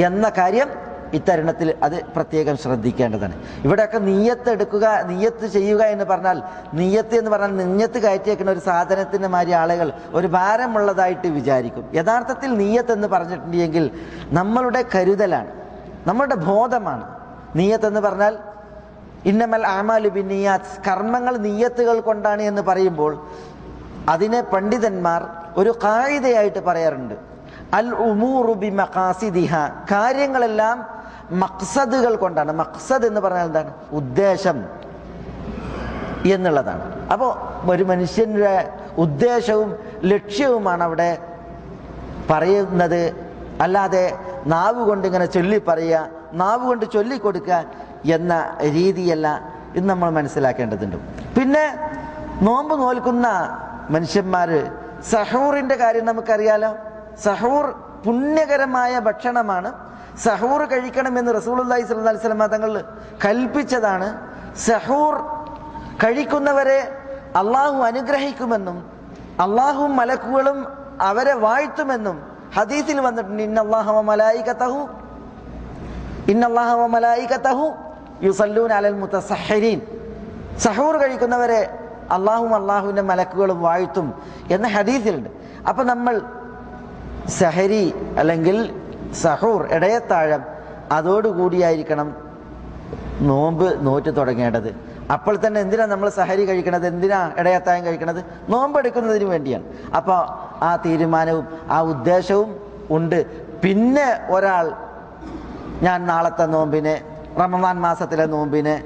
Speaker 2: എന്ന കാര്യം ഇത്തരുണത്തിൽ അത് പ്രത്യേകം ശ്രദ്ധിക്കേണ്ടതാണ്. ഇവിടെയൊക്കെ നിയ്യത്ത് ചെയ്യുക എന്ന് പറഞ്ഞാൽ, നിയ്യത്ത് എന്ന് പറഞ്ഞാൽ നിയ്യത്ത് കയറ്റിയേക്കുന്ന ഒരു സാധനത്തിന് മാതിരി ആളുകൾ ഒരു ഭാരമുള്ളതായിട്ട് വിചാരിക്കും. യഥാർത്ഥത്തിൽ നിയ്യത്ത് എന്ന് പറഞ്ഞിട്ടുണ്ടെങ്കിൽ നമ്മളുടെ കരുതലാണ്, നമ്മളുടെ ബോധമാണ്. നിയ്യത്ത് എന്ന് പറഞ്ഞാൽ ഇന്നമൽ അഅ്മാലു ബിന്നിയാത്ത്, കർമ്മങ്ങൾ നിയ്യത്തുകൾ കൊണ്ടാണ് എന്ന് പറയുമ്പോൾ അതിനെ പണ്ഡിതന്മാർ ഒരു ഖായിദയായിട്ട് പറയാറുണ്ട്. അൽ ഉമൂറു ബിമഖാസിദിഹ, കാര്യങ്ങളെല്ലാം മഖ്സദുകൾ കൊണ്ടാണ്. മഖ്സദ് എന്ന് പറഞ്ഞാൽ എന്താണ്? ഉദ്ദേശം എന്നുള്ളതാണ്. അപ്പോൾ ഒരു മനുഷ്യൻ്റെ ഉദ്ദേശവും ലക്ഷ്യവുമാണ് അവിടെ പറയുന്നത്. അല്ലാതെ നാവ് കൊണ്ട് ഇങ്ങനെ ചൊല്ലി പറയുക, നാവ് കൊണ്ട് ചൊല്ലിക്കൊടുക്കുക എന്ന രീതിയല്ല. ഇത് നമ്മൾ മനസ്സിലാക്കേണ്ടതുണ്ട്. പിന്നെ നോമ്പ് നോൽക്കുന്ന മനുഷ്യന്മാർ സഹൂറിന്റെ കാര്യം നമുക്കറിയാലോ. സഹൂർ പുണ്യകരമായ ഭക്ഷണമാണ്. സഹൂർ കഴിക്കണമെന്ന് റസൂലുള്ളാഹി സ്വല്ലല്ലാഹി അലൈഹി വസല്ലം തങ്ങൾ കൽപ്പിച്ചതാണ്. സഹൂർ കഴിക്കുന്നവരെ അള്ളാഹു അനുഗ്രഹിക്കുമെന്നും അള്ളാഹുവും മലക്കുകളും അവരെ വാഴ്ത്തുമെന്നും ഹദീസിൽ വന്നിട്ടുണ്ട്. ഇന്നല്ലാഹ വ മലായികതഹു യുസല്ലൂന അലൽ മുതസഹ്ഹിരീൻ, സഹൂർ കഴിക്കുന്നവരെ അള്ളാഹുവിന്റെ മലക്കുകളും വാഴ്ത്തും എന്ന ഹദീസിലുണ്ട്. അപ്പൊ നമ്മൾ സഹരി അല്ലെങ്കിൽ സഹൂർ, ഇടയത്താഴം, അതോടുകൂടിയായിരിക്കണം നോമ്പ് നോറ്റ് തുടങ്ങേണ്ടത്. അപ്പോൾ തന്നെ എന്തിനാ നമ്മൾ സഹരി കഴിക്കണത്, എന്തിനാ ഇടയത്താഴം കഴിക്കണത്? നോമ്പെടുക്കുന്നതിന് വേണ്ടിയാണ്. അപ്പോൾ ആ തീരുമാനവും ആ ഉദ്ദേശവും ഉണ്ട്. പിന്നെ ഒരാൾ ഞാൻ നാളത്തെ നോമ്പിനെ, റമദാൻ മാസത്തിലെ നോമ്പിനെ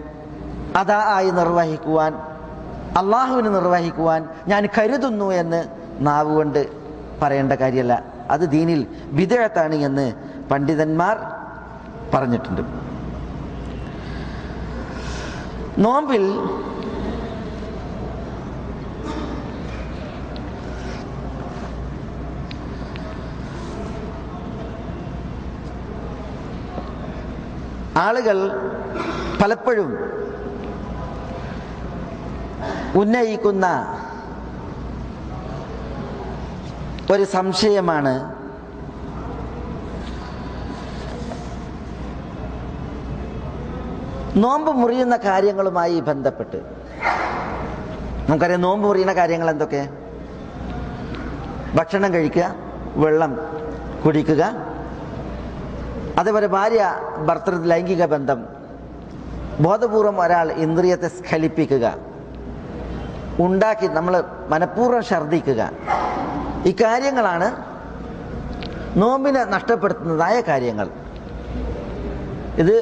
Speaker 2: അതാ ആയി നിർവഹിക്കുവാൻ, അള്ളാഹുവിന് നിർവഹിക്കുവാൻ ഞാൻ കരുതുന്നു എന്ന് നാവുകൊണ്ട് പറയേണ്ട കാര്യമല്ല. അത് ദീനിൽ ബിദ്അത്താണ് എന്ന് പണ്ഡിതന്മാർ പറഞ്ഞിട്ടുണ്ട്. നോമ്പിൽ ആളുകൾ പലപ്പോഴും ഉന്നയിക്കുന്ന ഒരു സംശയമാണ്. നോമ്പ് മുറിയുന്ന കാര്യങ്ങളുമായി ബന്ധപ്പെട്ട് നമുക്കറിയാം, നോമ്പ് മുറിയുന്ന കാര്യങ്ങൾ എന്തൊക്കെ? ഭക്ഷണം കഴിക്കുക, വെള്ളം കുടിക്കുക, അതേപോലെ ഭാര്യ ഭർത്തൃ ലൈംഗിക ബന്ധം, ബോധപൂർവം ഒരാൾ ഇന്ദ്രിയത്തെ സ്ഖലിപ്പിക്കുക, ഉണ്ടാക്കി നമ്മൾ മനഃപൂർവ്വം ഛർദ്ദിക്കുക, ഈ കാര്യങ്ങളാണ് നോമ്പിനെ നഷ്ടപ്പെടുത്തുന്നതായ കാര്യങ്ങൾ. ഇത്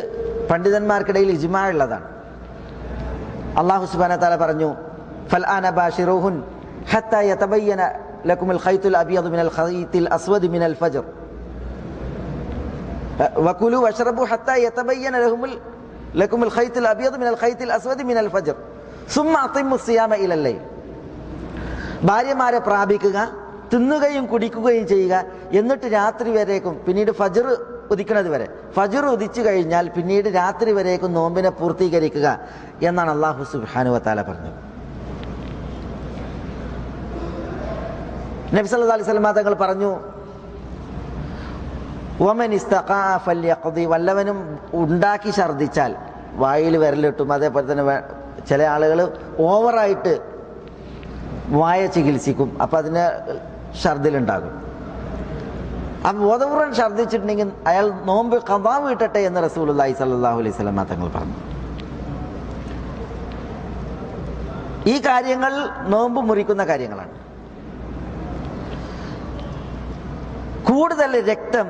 Speaker 2: പണ്ഡിതന്മാർക്കിടയിൽ ഇജ്മാ ഉള്ളതാണ്. അല്ലാഹു സുബ്ഹാനഹു വ തആല പറഞ്ഞു, ഫൽആന ബാശിറൂഹുൻ ഹത്താ യതബയ്യന ലക്കുമുൽ ഖൈത്തുൽ അബിയദു മിനൽ ഖൈത്തിൽ അസ്വദി മിനൽ ഫജ്ർ വകുലു വശ്റബു ഹത്താ യതബയ്യന ലക്കുമുൽ ഖൈത്തുൽ അബിയദു മിനൽ ഖൈത്തിൽ അസ്വദി മിനൽ ഫജ്ർ സുമ്മ അത്തിമ്മുസ് സിയാമ ഇലൽ ലൈൽ. ഭാര്യമാരെ പ്രാപിക്കുക, തിന്നുകയും കുടിക്കുകയും ചെയ്യുക, എന്നിട്ട് രാത്രി വരേക്കും, പിന്നീട് ഫജ്ർ ഉദിക്കുന്നത് വരെ, ഫജ്ർ ഉദിച്ചു കഴിഞ്ഞാൽ പിന്നീട് രാത്രി വരേക്കും നോമ്പിനെ പൂർത്തീകരിക്കുക എന്നാണ് അല്ലാഹു സുബ്ഹാനഹു വ തആല പറഞ്ഞത്. നബി സല്ലല്ലാഹു അലൈഹി വസല്ലം തങ്ങൾ പറഞ്ഞു, വമൻ ഇസ്തഖാ ഫൽയഖ്ദി, വല്ലവനും ഉണ്ടാക്കി ഛർദ്ദിച്ചാൽ, വായിൽ വിരലിട്ടും, അതേപോലെ തന്നെ ചില ആളുകൾ ഓവറായിട്ട് വായ ചികിത്സിക്കും, അപ്പം അതിന് ഛർദിലുണ്ടാകും. അപ്പം ബോധപൂർവ്വം ഛർദ്ദിച്ചിട്ടുണ്ടെങ്കിൽ അയാൾ നോമ്പ് ഖദാ വീട്ടട്ടെ എന്ന് റസൂലുള്ളാഹി സ്വല്ലല്ലാഹു അലൈഹി വസല്ലം തങ്ങൾ പറഞ്ഞു. ഈ കാര്യങ്ങൾ നോമ്പ് മുറിക്കുന്ന കാര്യങ്ങളാണ്. കൂടുതൽ രക്തം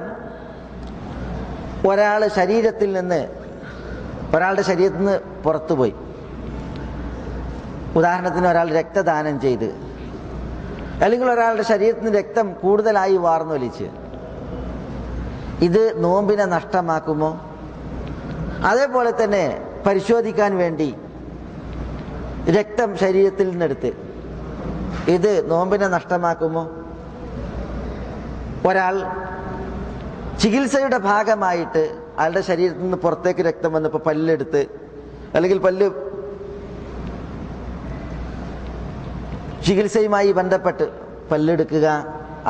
Speaker 2: ഒരാളുടെ ശരീരത്തിൽ നിന്ന് പുറത്തുപോയി, ഉദാഹരണത്തിന് ഒരാൾ രക്തദാനം ചെയ്ത്, അല്ലെങ്കിൽ ഒരാളുടെ ശരീരത്തിൽ നിന്ന് രക്തം കൂടുതലായി വാർന്നൊലിച്ച്, ഇത് നോമ്പിനെ നഷ്ടമാക്കുമോ? അതേപോലെ തന്നെ പരിശോധിക്കാൻ വേണ്ടി രക്തം ശരീരത്തിൽ നിന്നെടുത്ത്, ഇത് നോമ്പിനെ നഷ്ടമാക്കുമോ? ഒരാൾ ചികിത്സയുടെ ഭാഗമായിട്ട് അയാളുടെ ശരീരത്തിൽ നിന്ന് പുറത്തേക്ക് രക്തം വന്നപ്പോൾ പല്ലെടുത്ത്, അല്ലെങ്കിൽ പല്ല് ചികിത്സയുമായി ബന്ധപ്പെട്ട് പല്ലെടുക്കുക,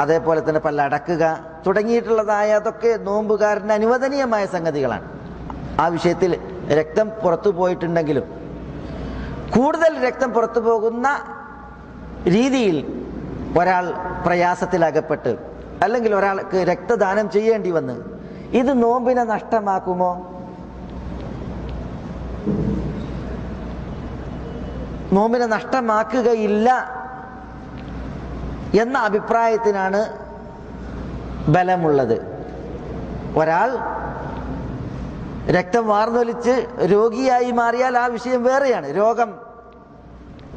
Speaker 2: അതേപോലെ തന്നെ പല്ലടക്കുക തുടങ്ങിയിട്ടുള്ളതായ അതൊക്കെ നോമ്പുകാരന് അനുവദനീയമായ സംഗതികളാണ്. ആ വിഷയത്തിൽ രക്തം പുറത്തു പോയിട്ടുണ്ടെങ്കിലും കൂടുതൽ രക്തം പുറത്തു പോകുന്ന രീതിയിൽ ഒരാൾ പ്രയാസത്തിലകപ്പെട്ട്, അല്ലെങ്കിൽ ഒരാൾക്ക് രക്തദാനം ചെയ്യേണ്ടി വന്ന്, ഇത് നോമ്പിനെ നഷ്ടമാക്കുമോ? നോമ്പിനെ നഷ്ടമാക്കുകയില്ല എന്ന അഭിപ്രായത്തിനാണ് ബലമുള്ളത്. ഒരാൾ രക്തം വാർന്നൊലിച്ച് രോഗിയായി മാറിയാൽ ആ വിഷയം വേറെയാണ്.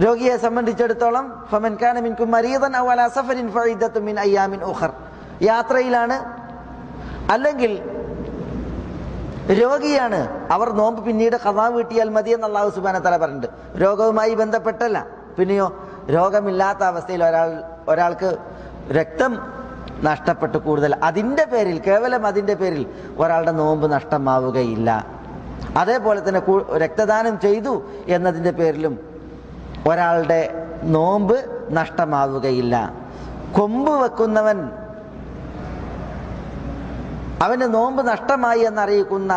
Speaker 2: രോഗിയെ സംബന്ധിച്ചിടത്തോളം ഫമൻ കാന മിൻകും മരീദൻ ഔ അലാ സഫരിൻ ഫഇദ്ദത്തുൻ മിൻ അയ്യാമിൻ ഉഖർ, യാത്രയിലാണ് അല്ലെങ്കിൽ രോഗിയാണ്, അവർ നോമ്പ് പിന്നീട് ഖദാ വീട്ടിയാൽ മതി എന്ന് അല്ലാഹു സുബ്ഹാനഹു വ തആല പറഞ്ഞിട്ടുണ്ട്. രോഗവുമായി ബന്ധപ്പെട്ടല്ല. പിന്നെയോ രോഗമില്ലാത്ത അവസ്ഥയിൽ ഒരാൾക്ക് രക്തം നഷ്ടപ്പെട്ട് കൂടുതൽ, അതിൻ്റെ പേരിൽ, കേവലം അതിൻ്റെ പേരിൽ ഒരാളുടെ നോമ്പ് നഷ്ടമാവുകയില്ല. അതേപോലെ തന്നെ രക്തദാനം ചെയ്തു എന്നതിൻ്റെ പേരിലും ഒരാളുടെ നോമ്പ് നഷ്ടമാവുകയില്ല. കൊമ്പ് വെക്കുന്നവൻ അവന് നോമ്പ് നഷ്ടമായി എന്നറിയിക്കുന്ന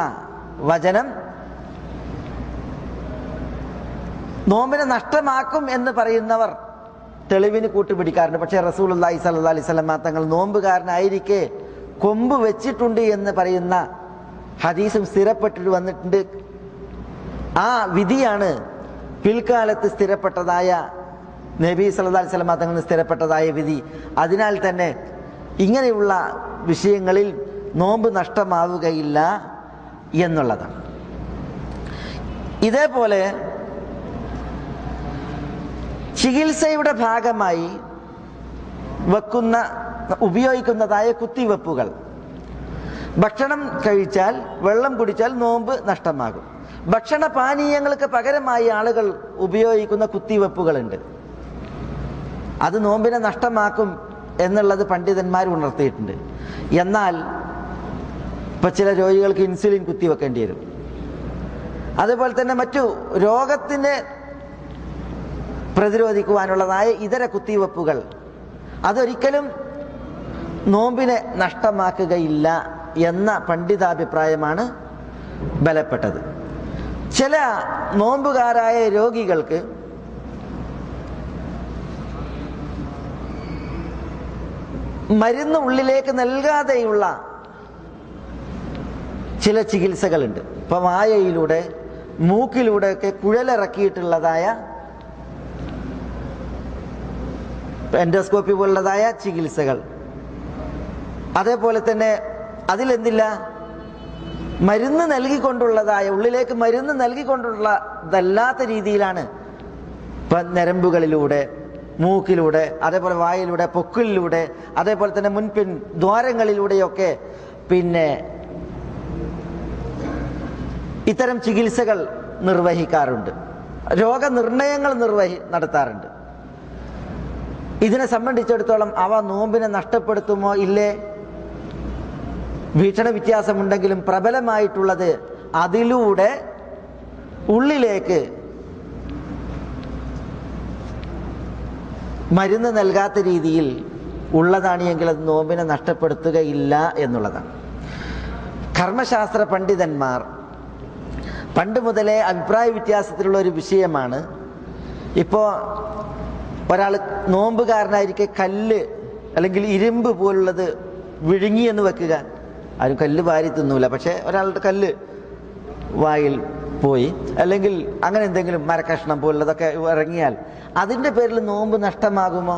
Speaker 2: വചനം നോമ്പിനെ നഷ്ടമാക്കും എന്ന് പറയുന്നവർ തെളിവിന് കൂട്ടുപിടിക്കാറുണ്ട്. പക്ഷേ റസൂലുള്ളാഹി സ്വല്ലല്ലാഹു അലൈഹി വസല്ലം തങ്ങൾ നോമ്പുകാരനായിരിക്കെ കൊമ്പ് വെച്ചിട്ടുണ്ട് എന്ന് പറയുന്ന ഹദീസും സ്ഥിരപ്പെട്ടിട്ട് വന്നിട്ടുണ്ട്. ആ വിധിയാണ് പിൽക്കാലത്ത് സ്ഥിരപ്പെട്ടതായ, നബി സല്ലല്ലാഹു അലൈഹി വസല്ലം തങ്ങൾ സ്ഥിരപ്പെട്ടതായ വിധി. അതിനാൽ തന്നെ ഇങ്ങനെയുള്ള വിഷയങ്ങളിൽ നോമ്പ് നഷ്ടമാവുകയില്ല എന്നുള്ളതാണ്. ഇതേപോലെ ചികിത്സയുടെ ഭാഗമായി ഉപയോഗിക്കുന്നതായ കുത്തിവെപ്പുകൾ, ഭക്ഷണം കഴിച്ചാൽ, വെള്ളം കുടിച്ചാൽ നോമ്പ് നഷ്ടമാകും. ഭക്ഷണപാനീയങ്ങൾക്ക് പകരമായി ആളുകൾ ഉപയോഗിക്കുന്ന കുത്തിവെപ്പുകളുണ്ട്. അത് നോമ്പിനെ നഷ്ടമാക്കും എന്നുള്ളത് പണ്ഡിതന്മാർ ഉണർത്തിയിട്ടുണ്ട്. എന്നാൽ ഇപ്പം ചില രോഗികൾക്ക് ഇൻസുലിൻ കുത്തിവെക്കേണ്ടി വരും. അതുപോലെ തന്നെ മറ്റു രോഗത്തിനെ പ്രതിരോധിക്കുവാനുള്ളതായ ഇതര കുത്തിവെപ്പുകൾ, അതൊരിക്കലും നോമ്പിനെ നഷ്ടമാക്കുകയില്ല എന്ന പണ്ഡിതാഭിപ്രായമാണ് ബലപ്പെട്ടത്. ചില നോമ്പുകാരായ രോഗികൾക്ക് മരുന്ന് ഉള്ളിലേക്ക് നൽകാതെയുള്ള ചില ചികിത്സകളുണ്ട്. ഇപ്പം വായയിലൂടെ മൂക്കിലൂടെയൊക്കെ കുഴലിറക്കിയിട്ടുള്ളതായ എൻഡോസ്കോപ്പി പോലുള്ളതായ ചികിത്സകൾ. അതേപോലെ തന്നെ അതിലെന്തില്ല, മരുന്ന് നൽകിക്കൊണ്ടുള്ളതായ ഉള്ളിലേക്ക് മരുന്ന് നൽകിക്കൊണ്ടുള്ളതല്ലാത്ത രീതിയിലാണ് ഇപ്പം ഞരമ്പുകളിലൂടെ, മൂക്കിലൂടെ, അതേപോലെ വായിലൂടെ, പൊക്കിളിലൂടെ, അതേപോലെ തന്നെ മുൻപിൻ ദ്വാരങ്ങളിലൂടെയൊക്കെ പിന്നെ ഇത്തരം ചികിത്സകൾ നിർവഹിക്കാറുണ്ട്. രോഗനിർണയങ്ങൾ നടത്താറുണ്ട്. ഇതിനെ സംബന്ധിച്ചിടത്തോളം അവ നോമ്പിനെ നഷ്ടപ്പെടുത്തുമോ ഇല്ലേ? വീക്ഷണ വ്യത്യാസമുണ്ടെങ്കിലും പ്രബലമായിട്ടുള്ളത് അതിലൂടെ ഉള്ളിലേക്ക് മരുന്ന് നൽകാത്ത രീതിയിൽ ഉള്ളതാണ് എങ്കിൽ അത് നോമ്പിനെ നഷ്ടപ്പെടുത്തുകയില്ല എന്നുള്ളതാണ്. കർമ്മശാസ്ത്ര പണ്ഡിതന്മാർ പണ്ട് മുതലേ അഭിപ്രായ വ്യത്യാസത്തിലുള്ള ഒരു വിഷയമാണ്. ഇപ്പോൾ ഒരാൾ നോമ്പുകാരനായിരിക്കെ കല്ല് അല്ലെങ്കിൽ ഇരുമ്പ് പോലുള്ളത് വിഴുങ്ങി എന്ന് വെക്കുക. ആരും കല്ല് വാരി തിന്നൂല, പക്ഷെ ഒരാളുടെ കല്ല് വായിൽ പോയി, അല്ലെങ്കിൽ അങ്ങനെ എന്തെങ്കിലും മരക്കഷ്ണം പോലുള്ളതൊക്കെ ഇറങ്ങിയാൽ അതിൻ്റെ പേരിൽ നോമ്പ് നഷ്ടമാകുമോ?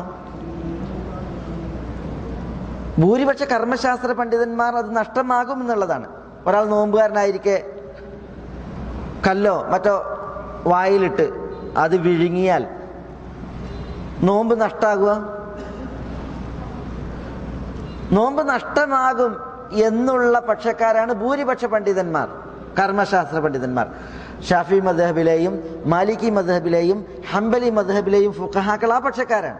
Speaker 2: ഭൂരിപക്ഷ കർമ്മശാസ്ത്ര പണ്ഡിതന്മാർ അത് നഷ്ടമാകുമെന്നുള്ളതാണ്. ഒരാൾ നോമ്പുകാരനായിരിക്കെ കല്ലോ മറ്റോ വായിലിട്ട് അത് വിഴുങ്ങിയാൽ നോമ്പ് നഷ്ടാകുക? നോമ്പ് നഷ്ടമാകും എന്നുള്ള പക്ഷക്കാരാണ് ഭൂരിപക്ഷ പണ്ഡിതന്മാർ, കർമ്മശാസ്ത്ര പണ്ഡിതന്മാർ. ഷാഫി മദ്ഹബിലെയും മാലിക്കി മദ്ഹബിലെയും ഹംബലി മദ്ഹബിലെയും ഫുഖഹാക്കൾ ആ പക്ഷക്കാരാണ്.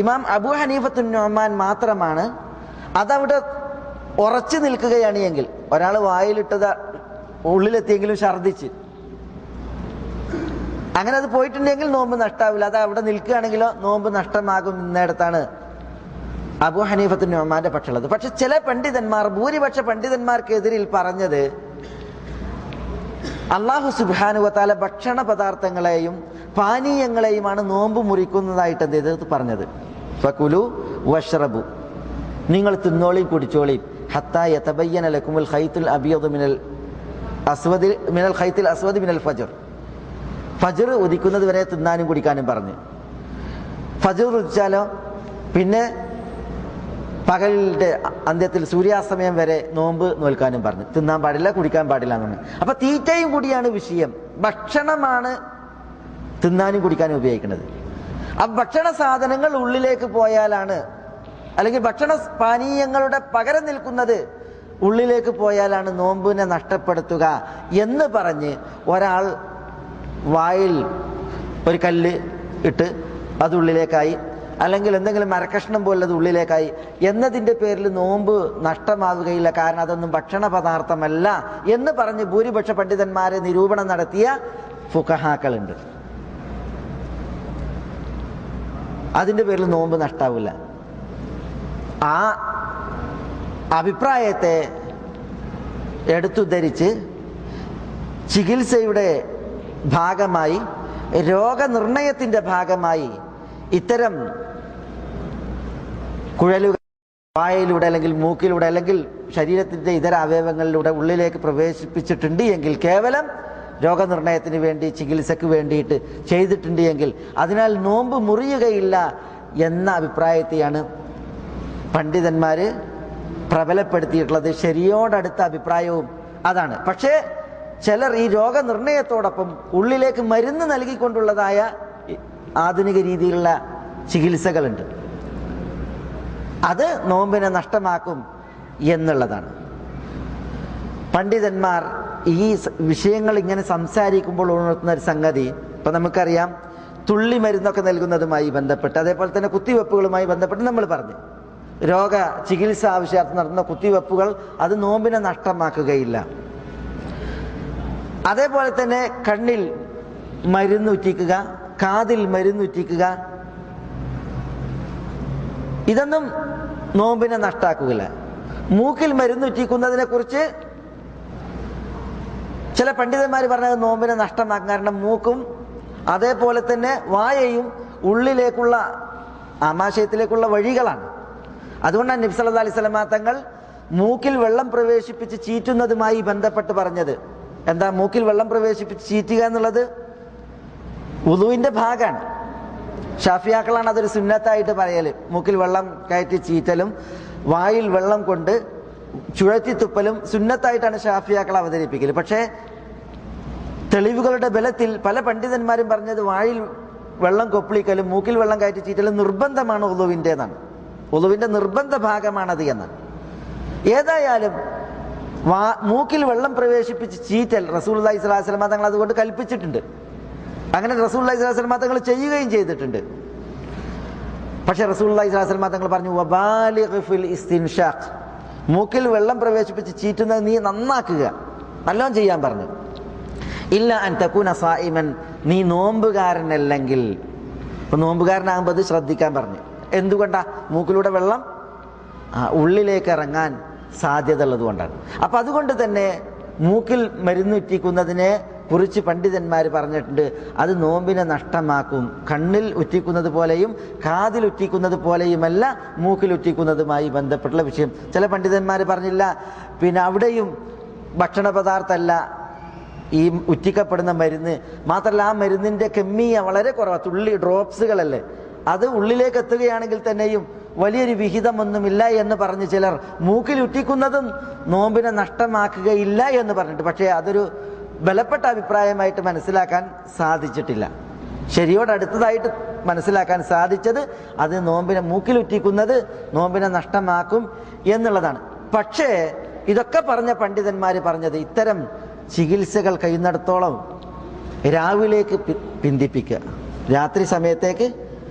Speaker 2: ഇമാം അബൂ ഹനീഫത്തുൻ നുഅ്മാൻ മാത്രമാണ് അതവിടെ ഉറച്ചു നിൽക്കുകയാണ് എങ്കിൽ, ഒരാൾ വായിലിട്ടത് ഉള്ളിലെത്തിയെങ്കിലും ഛർദിച്ച് അങ്ങനെ അത് പോയിട്ടുണ്ടെങ്കിൽ നോമ്പ് നഷ്ടാവില്ല. അത് അവിടെ നിൽക്കുകയാണെങ്കിലോ നോമ്പ് നഷ്ടമാകും എന്നിടത്താണ് അബൂ ഹനീഫത്തുൻ നുഅ്മാന്റെ പക്ഷമുള്ളത്. പക്ഷെ ചില പണ്ഡിതന്മാർ, ഭൂരിപക്ഷ പണ്ഡിതന്മാർക്കെതിരിൽ പറഞ്ഞത് അല്ലാഹു സുബ്ഹാനഹു വ തആല ഭക്ഷണ പദാർത്ഥങ്ങളെയും പാനീയങ്ങളെയുമാണ് നോമ്പ് മുറിക്കുന്നതായിട്ട് എന്ത് ചെയ്തത് പറഞ്ഞത്. ഫകുലു വഷ്റബു, നിങ്ങൾ തിന്നോളിയും കുടിച്ചോളിയും, ഹത്താ യതബയ്യന ലക്കുമുൽ ഖൈത്തുൽ അബിയദു മിനൽ ഖൈത്തിൽ അസ്വദി മിനൽ ഫജ്ർ. ഫജ്ർ ഉദിക്കുന്നത് വരെ തിന്നാനും കുടിക്കാനും പറഞ്ഞു. ഫജ്ർ ഉദിച്ചാലോ പിന്നെ പകലിന്റെ അന്ത്യത്തിൽ സൂര്യാസ്തമയം വരെ നോമ്പ് നോൽക്കാനും പറഞ്ഞു. തിന്നാൻ പാടില്ല, കുടിക്കാൻ പാടില്ല എന്നാണ്. അപ്പൊ തീറ്റയും കൂടിയാണ് വിഷയം. ഭക്ഷണമാണ് തിന്നാനും കുടിക്കാനും ഉപയോഗിക്കുന്നത്. ആ ഭക്ഷണ സാധനങ്ങൾ ഉള്ളിലേക്ക് പോയാലാണ്, അല്ലെങ്കിൽ ഭക്ഷണ പാനീയങ്ങളുടെ പകരം നിൽക്കുന്നത് ഉള്ളിലേക്ക് പോയാലാണ് നോമ്പിനെ നഷ്ടപ്പെടുത്തുക എന്ന് പറഞ്ഞ് ഒരാൾ വായിൽ ഒരു കല്ല് ഇട്ട് അത് ഉള്ളിലേക്കായി, അല്ലെങ്കിൽ എന്തെങ്കിലും മരക്കഷ്ണം പോലുള്ളത് ഉള്ളിലേക്കായി എന്നതിൻ്റെ പേരിൽ നോമ്പ് നഷ്ടമാവുകയില്ല, കാരണം അതൊന്നും ഭക്ഷണ പദാർത്ഥമല്ല എന്ന് പറഞ്ഞ് ഭൂരിപക്ഷ പണ്ഡിതന്മാരെ നിരൂപണം നടത്തിയ ഫുഖഹാക്കളുണ്ട്. അതിൻ്റെ പേരിൽ നോമ്പ് നഷ്ടാവില്ല. ആ അഭിപ്രായത്തെ എടുത്തുദ്ധരിച്ച് ചികിത്സയുടെ ഭാഗമായി, രോഗനിർണയത്തിൻ്റെ ഭാഗമായി ഇത്തരം കുഴലുകൾ വായയിലൂടെ അല്ലെങ്കിൽ മൂക്കിലൂടെ അല്ലെങ്കിൽ ശരീരത്തിൻ്റെ ഇതര അവയവങ്ങളിലൂടെ ഉള്ളിലേക്ക് പ്രവേശിപ്പിച്ചിട്ടുണ്ട് എങ്കിൽ, കേവലം രോഗനിർണയത്തിന് വേണ്ടി ചികിത്സക്ക് വേണ്ടിയിട്ട് ചെയ്തിട്ടുണ്ട് എങ്കിൽ അതിനാൽ നോമ്പ് മുറിയുകയില്ല എന്ന അഭിപ്രായത്തെയാണ് പണ്ഡിതന്മാർ പ്രബലപ്പെടുത്തിയിട്ടുള്ളത്. ശരിയോടടുത്ത അഭിപ്രായവും അതാണ്. പക്ഷേ ചിലർ ഈ രോഗനിർണയത്തോടൊപ്പം ഉള്ളിലേക്ക് മരുന്ന് നൽകിക്കൊണ്ടുള്ളതായ ആധുനിക രീതിയിലുള്ള ചികിത്സകളുണ്ട്. അത് നോമ്പിനെ നഷ്ടമാക്കും എന്നുള്ളതാണ്. പണ്ഡിതന്മാർ ഈ വിഷയങ്ങൾ ഇങ്ങനെ സംസാരിക്കുമ്പോൾ ഉണർത്തുന്ന ഒരു സംഗതി, ഇപ്പം നമുക്കറിയാം, തുള്ളി മരുന്നൊക്കെ നൽകുന്നതുമായി ബന്ധപ്പെട്ട്, അതേപോലെ തന്നെ കുത്തിവെപ്പുകളുമായി ബന്ധപ്പെട്ട് നമ്മൾ പറഞ്ഞു, രോഗ ചികിത്സ ആവശ്യാർത്ഥം നടത്തുന്ന കുത്തിവെപ്പുകൾ അത് നോമ്പിനെ നഷ്ടമാക്കുകയില്ല. അതേപോലെ തന്നെ കണ്ണിൽ മരുന്നുറ്റിക്കുക, കാതിൽ മരുന്നുറ്റിക്കുക, ഇതൊന്നും നോമ്പിനെ നഷ്ടാക്കുകയില്ല. മൂക്കിൽ മരുന്നുറ്റിക്കുന്നതിനെ കുറിച്ച് ചില പണ്ഡിതന്മാർ പറഞ്ഞത് നോമ്പിനെ നഷ്ടമാക്കും. കാരണം മൂക്കും അതേപോലെ തന്നെ വായയും ഉള്ളിലേക്കുള്ള ആമാശയത്തിലേക്കുള്ള വഴികളാണ്. അതുകൊണ്ടാണ് നബി സല്ലല്ലാഹു അലൈഹി വസല്ലം തങ്ങൾ മൂക്കിൽ വെള്ളം പ്രവേശിപ്പിച്ച് ചീറ്റുന്നതുമായി ബന്ധപ്പെട്ട് പറഞ്ഞത്. എന്താ മൂക്കിൽ വെള്ളം പ്രവേശിപ്പിച്ച് ചീറ്റുക എന്നുള്ളത്? വുളൂവിന്റെ ഭാഗമാണ്. ഷാഫിയാക്കളാണ് അതൊരു സുന്നത്തായിട്ട് പറയൽ. മൂക്കിൽ വെള്ളം കയറ്റി ചീറ്റലും വായിൽ വെള്ളം കൊണ്ട് ചുഴറ്റി തുപ്പലും സുന്നത്തായിട്ടാണ് ഷാഫിയാക്കൾ അവതരിപ്പിക്കൽ. പക്ഷേ തെളിവുകളുടെ ബലത്തിൽ പല പണ്ഡിതന്മാരും പറഞ്ഞത് വായിൽ വെള്ളം കൊപ്പിളിക്കലും മൂക്കിൽ വെള്ളം കയറ്റി ചീറ്റലും നിർബന്ധമാണ് വുളൂവിൻ്റെതാണ്. വുളൂവിന്റെ നിർബന്ധ ഭാഗമാണത് എന്നാണ്. ഏതായാലും മൂക്കിൽ വെള്ളം പ്രവേശിപ്പിച്ച് ചീറ്റൽ റസൂലുള്ളാഹി സ്വല്ലല്ലാഹു അലൈഹി വസല്ലം തങ്ങൾ അതുകൊണ്ട് കൽപ്പിച്ചിട്ടുണ്ട്. അങ്ങനെ റസൂലുള്ളാഹി സ്വല്ലല്ലാഹു അലൈഹി വസല്ലം തങ്ങൾ ചെയ്യുകയും ചെയ്തിട്ടുണ്ട്. പക്ഷെ റസൂലുള്ളാഹി സ്വല്ലല്ലാഹു അലൈഹി വസല്ലം തങ്ങൾ പറഞ്ഞു വബാലിഗ് ഫിൽ ഇസ്തിൻഷാഖ്, മൂക്കിൽ വെള്ളം പ്രവേശിപ്പിച്ച് ചീറ്റുന്നത് നീ നന്നാക്കുക, നല്ലോണം ചെയ്യാൻ പറഞ്ഞു. ഇല്ല അൻ തകൂന സായിമൻ, നീ നോമ്പുകാരനല്ലെങ്കിൽ. ഇപ്പൊ നോമ്പുകാരനാകുമ്പോൾ അത് ശ്രദ്ധിക്കാൻ പറഞ്ഞു. എന്തുകൊണ്ടാ? മൂക്കിലൂടെ വെള്ളം ഉള്ളിലേക്ക് ഇറങ്ങാൻ സാധ്യത ഉള്ളത് കൊണ്ടാണ്. അപ്പൊ അതുകൊണ്ട് തന്നെ മൂക്കിൽ മരുന്നുറ്റിക്കുന്നതിനെ കുറിച്ച് പണ്ഡിതന്മാർ പറഞ്ഞിട്ടുണ്ട്, അത് നോമ്പിനെ നഷ്ടമാക്കും. കണ്ണിൽ ഉറ്റിക്കുന്നത് പോലെയും കാതിൽ ഉറ്റിക്കുന്നത് പോലെയുമല്ല മൂക്കിൽ ഉറ്റിക്കുന്നതുമായി ബന്ധപ്പെട്ടുള്ള വിഷയം. ചില പണ്ഡിതന്മാർ പറഞ്ഞില്ല, പിന്നെ അവിടെയും ഭക്ഷണ പദാർത്ഥമല്ല ഈ ഉറ്റിക്കപ്പെടുന്ന മരുന്ന്, മാത്രമല്ല ആ മരുന്നിന്റെ കെമ്മിയ വളരെ കുറവാണ്, തുള്ളി ഡ്രോപ്സുകളല്ലേ, അത് ഉള്ളിലേക്ക് എത്തുകയാണെങ്കിൽ തന്നെയും വലിയൊരു വിഹിതമൊന്നുമില്ല എന്ന് പറഞ്ഞ് ചിലർ മൂക്കിൽ ഉറ്റിക്കുന്നതും നോമ്പിനെ നഷ്ടമാക്കുകയില്ല എന്ന് പറഞ്ഞിട്ട്. പക്ഷേ അതൊരു ബലപ്പെട്ട അഭിപ്രായമായിട്ട് മനസ്സിലാക്കാൻ സാധിച്ചിട്ടില്ല. ശരിയോടടുത്തതായിട്ട് മനസ്സിലാക്കാൻ സാധിച്ചത് അത് നോമ്പിനെ മൂക്കിലുറ്റിക്കുന്നത് നോമ്പിനെ നഷ്ടമാക്കും എന്നുള്ളതാണ്. പക്ഷേ ഇതൊക്കെ പറഞ്ഞ പണ്ഡിതന്മാർ പറഞ്ഞത് ഇത്തരം ചികിത്സകൾ കഴിയുന്നിടത്തോളം രാവിലേക്ക് പിന്തിപ്പിക്കുക, രാത്രി സമയത്തേക്ക്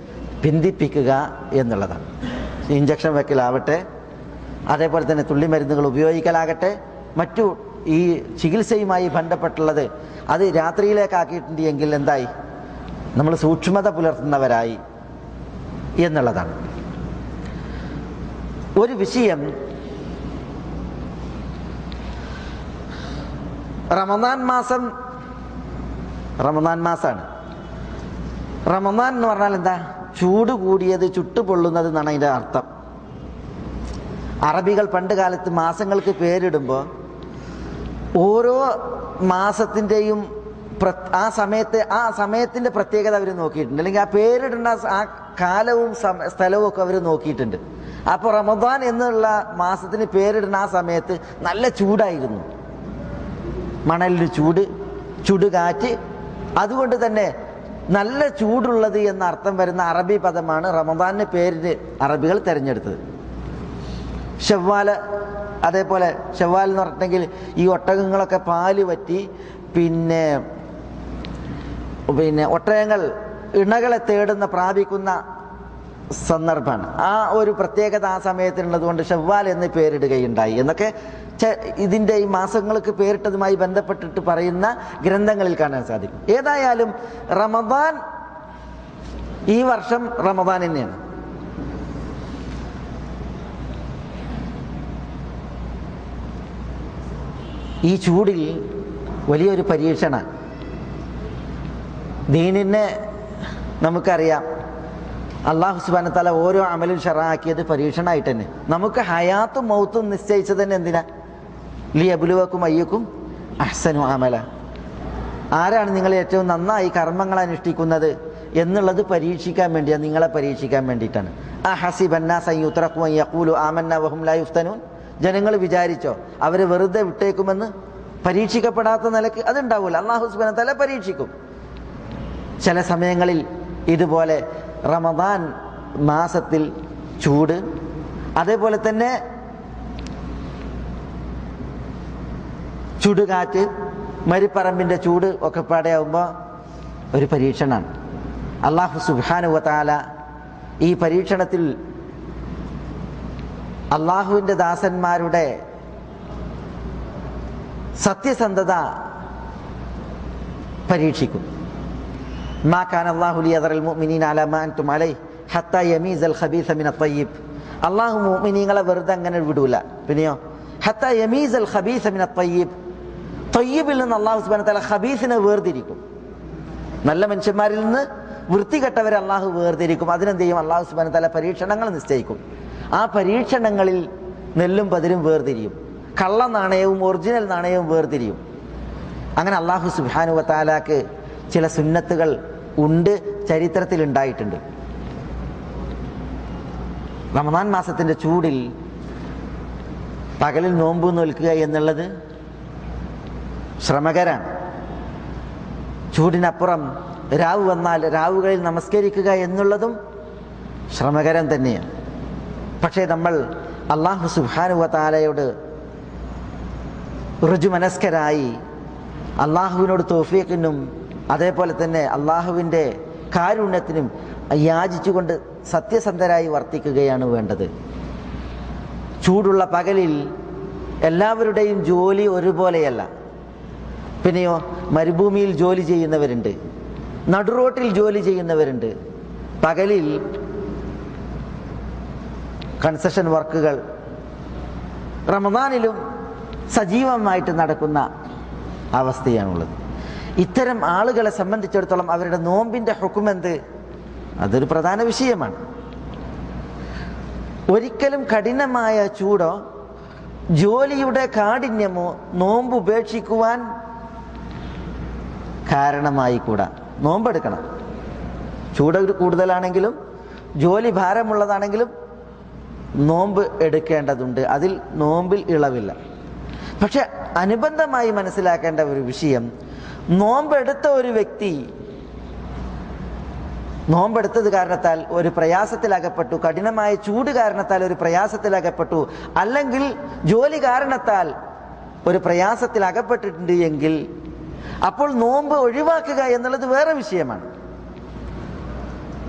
Speaker 2: പിന്തിപ്പിക്കുക എന്നുള്ളതാണ്. ഇഞ്ചക്ഷൻ വെക്കലാവട്ടെ, അതേപോലെ തന്നെ തുള്ളി മരുന്നുകൾ ഉപയോഗിക്കലാകട്ടെ, മറ്റു ഈ ചികിത്സയുമായി ബന്ധപ്പെട്ടുള്ളത് അത് രാത്രിയിലേക്കാക്കിയിട്ടുണ്ട് എങ്കിൽ എന്തായി? നമ്മൾ സൂക്ഷ്മത പുലർത്തുന്നവരായി എന്നുള്ളതാണ്. ഒരു വിഷയം, റമദാൻ മാസമാണ്. റമദാൻ എന്ന് പറഞ്ഞാൽ എന്താ? ചൂട് കൂടിയത്, ചുട്ടുപൊള്ളുന്നത് എന്നാണ് അതിൻ്റെ അർത്ഥം. അറബികൾ പണ്ട് കാലത്ത് മാസങ്ങൾക്ക് പേരിടുമ്പോൾ ഓരോ മാസത്തിൻ്റെയും ആ സമയത്തിൻ്റെ പ്രത്യേകത അവർ നോക്കിയിട്ടുണ്ട്, അല്ലെങ്കിൽ ആ പേരിടുന്ന ആ കാലവും സ്ഥലവും ഒക്കെ അവർ നോക്കിയിട്ടുണ്ട്. അപ്പോൾ റമദാൻ എന്നുള്ള മാസത്തിന് പേരിടുന്ന ആ സമയത്ത് നല്ല ചൂടായിരുന്നു, മണലിന് ചൂട്, ചുടുകാറ്റ്. അതുകൊണ്ട് തന്നെ നല്ല ചൂടുള്ളത് എന്ന അർത്ഥം വരുന്ന അറബി പദമാണ് റമദാനിന് പേരിന് അറബികൾ തിരഞ്ഞെടുത്തത്. ഷവ്വാല്, അതേപോലെ ഷവ്വാൽ എന്ന് പറഞ്ഞിട്ടുണ്ടെങ്കിൽ ഈ ഒട്ടകങ്ങളൊക്കെ പാല് വറ്റി പിന്നെ ഒട്ടകങ്ങൾ ഇണകളെ തേടുന്ന പ്രാപിക്കുന്ന സന്ദർഭമാണ്. ആ ഒരു പ്രത്യേകത ആ സമയത്തിനുള്ളത് കൊണ്ട് ഷവ്വാൽ എന്ന് പേരിടുകയുണ്ടായി എന്നൊക്കെ ഇതിൻ്റെ ഈ മാസങ്ങൾക്ക് പേരിട്ടതുമായി ബന്ധപ്പെട്ടിട്ട് പറയുന്ന ഗ്രന്ഥങ്ങളിൽ കാണാൻ സാധിക്കും. ഏതായാലും റമദാൻ ഈ വർഷം റമദാൻ തന്നെയാണ്. ഈ ചൂടിൽ വലിയൊരു പരീക്ഷണമാണ്. ദീനിനെ നമുക്കറിയാം, അള്ളാഹു സുബ്ഹാനഹു വ തആല ഓരോ അമലും ഷറഅാക്കിയത് പരീക്ഷണമായിട്ട് തന്നെ. നമുക്ക് ഹയാത്തും മൗത്തും നിശ്ചയിച്ചത് തന്നെ എന്തിനാ? ലിയബ്ലുവക്കും അയ്യക്കും അഹ്സനു അമല, ആരാണ് നിങ്ങൾ ഏറ്റവും നന്നായി കർമ്മങ്ങൾ അനുഷ്ഠിക്കുന്നത് എന്നുള്ളത് പരീക്ഷിക്കാൻ വേണ്ടിയാണ്, നിങ്ങളെ പരീക്ഷിക്കാൻ വേണ്ടിയിട്ടാണ്. അഹസിബന്നാസ അൻ യുത്റകൂ അൻ യഖൂലു ആമന്നാ വഹും ലാ യുഫ്തനൂൻ, ജനങ്ങൾ വിചാരിച്ചോ അവരെ വെറുതെ വിട്ടേക്കുമെന്ന്? പരീക്ഷിക്കപ്പെടാത്ത നിലക്ക് അതുണ്ടാവില്ല. അല്ലാഹു സുബ്ഹാനഹു വ തആല പരീക്ഷിക്കും. ചില സമയങ്ങളിൽ ഇതുപോലെ റമദാൻ മാസത്തിൽ ചൂട്, അതേപോലെ തന്നെ ചുടുകാറ്റ്, മരിപ്പറമ്പിൻ്റെ ചൂട് ഒക്കെ പാടെയാവുമ്പോൾ ഒരു പരീക്ഷണമാണ്. അല്ലാഹു സുബ്ഹാനഹു വ തആല ഈ പരീക്ഷണത്തിൽ അള്ളാഹുവിൻ്റെ ദാസന്മാരുടെ സത്യസന്ധത പരീക്ഷിക്കും. മാ കാന അല്ലാഹു ലിയദറൽ മുഅ്മിനീന അലാ മാ അൻതും അലൈഹി ഹത്താ യമീസൽ ഖബീസ മിനൽ ത്വയ്യിബ്. അള്ളാഹു മുഅ്മിനീങ്ങളെ വെറുതെ അങ്ങനെ വിടൂല. പിന്നെയോ ഹത്താ യമീസൽ ഖബീസ മിന ത്വയ്യിബ്, ത്വയ്യിബിൽ നിന്ന് അള്ളാഹു സുബ്ഹാനഹു വ തആല ഖബീസിനെ വേർതിരിക്കും. നല്ല മനുഷ്യന്മാരിൽ നിന്ന് വൃത്തികെട്ടവരെ അള്ളാഹു വേർതിരിക്കും. അതിനെന്ത് ചെയ്യും? അള്ളാഹു സുബ്ഹാനഹു വ തആല പരീക്ഷണങ്ങൾ നിശ്ചയിക്കും. ആ പരീക്ഷണങ്ങളിൽ നെല്ലും പതിരും വേർതിരിയും, കള്ള നാണയവും ഒറിജിനൽ നാണയവും വേർതിരിയും. അങ്ങനെ അള്ളാഹു സുബ്ഹാനഹു വ തആലാക്ക് ചില സുന്നത്തുകൾ ഉണ്ട്, ചരിത്രത്തിൽ ഉണ്ടായിട്ടുണ്ട്. റമദാൻ മാസത്തിൻ്റെ ചൂടിൽ പകലിൽ നോമ്പ് നോൽക്കുക എന്നുള്ളത് ശ്രമകരാണ്. ചൂടിനപ്പുറം രാവ് വന്നാൽ രാവുകളിൽ നമസ്കരിക്കുക എന്നുള്ളതും ശ്രമകരം തന്നെയാണ്. പക്ഷേ നമ്മൾ അല്ലാഹു സുബ്ഹാനഹു വ തആലയോട് ഋജുമനസ്കരായി അള്ളാഹുവിനോട് തൗഫീഖിനും അതേപോലെ തന്നെ അള്ളാഹുവിൻ്റെ കാരുണ്യത്തിനും യാചിച്ചുകൊണ്ട് സത്യസന്ധരായി വർത്തിക്കുകയാണ് വേണ്ടത്. ചൂടുള്ള പകലിൽ എല്ലാവരുടെയും ജോലി ഒരുപോലെയല്ല. പിന്നെയോ മരുഭൂമിയിൽ ജോലി ചെയ്യുന്നവരുണ്ട്, നടുറോട്ടിൽ ജോലി ചെയ്യുന്നവരുണ്ട്, പകലിൽ കൺസ്ട്രക്ഷൻ വർക്കുകൾ റമദാനിലും സജീവമായിട്ട് നടക്കുന്ന അവസ്ഥയാണുള്ളത്. ഇത്തരം ആളുകളെ സംബന്ധിച്ചിടത്തോളം അവരുടെ നോമ്പിൻ്റെ ഹുക്കുമെന്ത്? അതൊരു പ്രധാന വിഷയമാണ്. ഒരിക്കലും കഠിനമായ ചൂടോ ജോലിയുടെ കാഠിന്യമോ നോമ്പ് ഉപേക്ഷിക്കുവാൻ കാരണമായി കൂടാ. നോമ്പെടുക്കണം. ചൂട് കൂടുതലാണെങ്കിലും ജോലി ഭാരമുള്ളതാണെങ്കിലും നോമ്പ് എടുക്കേണ്ടതുണ്ട്. അതിൽ നോമ്പിൽ ഇളവില്ല. പക്ഷെ അനുബന്ധമായി മനസ്സിലാക്കേണ്ട ഒരു വിഷയം, നോമ്പെടുത്ത ഒരു വ്യക്തി നോമ്പെടുത്തത് കാരണത്താൽ ഒരു പ്രയാസത്തിലകപ്പെട്ടു, കഠിനമായ ചൂട് കാരണത്താൽ ഒരു പ്രയാസത്തിലകപ്പെട്ടു, അല്ലെങ്കിൽ ജോലി കാരണത്താൽ ഒരു പ്രയാസത്തിൽ അകപ്പെട്ടിട്ടുണ്ട് എങ്കിൽ അപ്പോൾ നോമ്പ് ഒഴിവാക്കുക എന്നുള്ളത് വേറെ വിഷയമാണ്.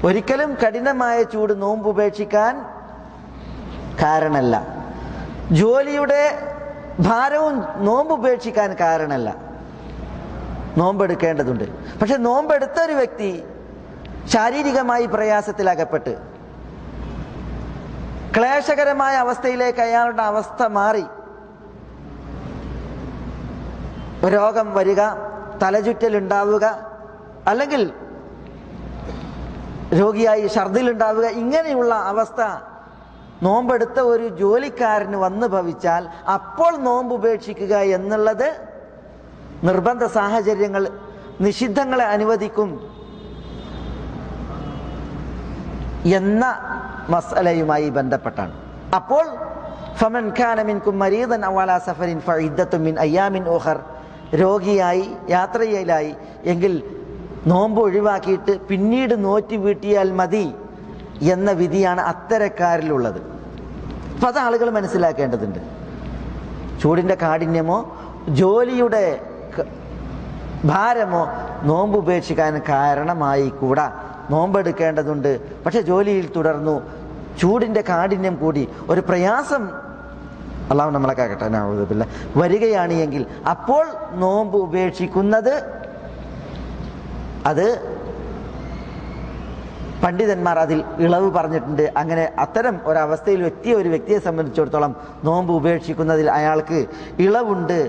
Speaker 2: ഒരിക്കലും കഠിനമായ ചൂട് നോമ്പ് ഉപേക്ഷിക്കാൻ കാരണമല്ല. ജോലിയുടെ ഭാരവും നോമ്പ് ഉപേക്ഷിക്കാൻ കാരണമല്ല. നോമ്പെടുക്കേണ്ടതുണ്ട്. പക്ഷെ നോമ്പെടുത്ത ഒരു വ്യക്തി ശാരീരികമായി പ്രയാസത്തിലകപ്പെട്ട് ക്ലേശകരമായ അവസ്ഥയിലേക്ക് അയാളുടെ അവസ്ഥ മാറി, രോഗം വരിക, തലചുറ്റലുണ്ടാവുക, അല്ലെങ്കിൽ രോഗിയായി ഛർദിലുണ്ടാവുക, ഇങ്ങനെയുള്ള അവസ്ഥ നോമ്പെടുത്ത ഒരു ജോലിക്കാരന് വന്നു ഭവിച്ചാൽ അപ്പോൾ നോമ്പ് ഉപേക്ഷിക്കുക എന്നുള്ളത് നിർബന്ധ സാഹചര്യങ്ങൾ നിഷിദ്ധങ്ങളെ അനുവദിക്കും എന്ന മസ്അലയുമായി ബന്ധപ്പെട്ടാണ്. അപ്പോൾ ഫമൻ കാന മിൻകും മരീദൻ ഔ അലാ സഫരിൻ ഫഇദ്ദത്തും മിൻ അയ്യാമിൻ ഉഖർ, രോഗിയായി യാത്രയിലായി എങ്കിൽ നോമ്പ് ഒഴിവാക്കിയിട്ട് പിന്നീട് നോറ്റി വീട്ടിയാൽ മതി എന്ന വിധിയാണ് അത്തരക്കാരിലുള്ളത്. അപ്പം അത് ആളുകൾ മനസ്സിലാക്കേണ്ടതുണ്ട്. ചൂടിൻ്റെ കാഠിന്യമോ ജോലിയുടെ ഭാരമോ നോമ്പ് ഉപേക്ഷിക്കാൻ കാരണമായി കൂടാ. നോമ്പെടുക്കേണ്ടതുണ്ട്. പക്ഷെ ജോലിയിൽ തുടർന്നു, ചൂടിൻ്റെ കാഠിന്യം കൂടി ഒരു പ്രയാസം, അള്ളാഹു നമ്മളെ കാക്കട്ടെ, നഊദുബില്ല, വരികയാണ് എങ്കിൽ അപ്പോൾ നോമ്പ് ഉപേക്ഷിക്കുന്നത് അത് പണ്ഡിതന്മാർ അതിൽ ഇളവ് പറഞ്ഞിട്ടുണ്ട്. അങ്ങനെ അത്തരം ഒരവസ്ഥയിൽ എത്തിയ ഒരു വ്യക്തിയെ സംബന്ധിച്ചിടത്തോളം നോമ്പ് ഉപേക്ഷിക്കുന്നതിൽ അയാൾക്ക് ഇളവുണ്ട്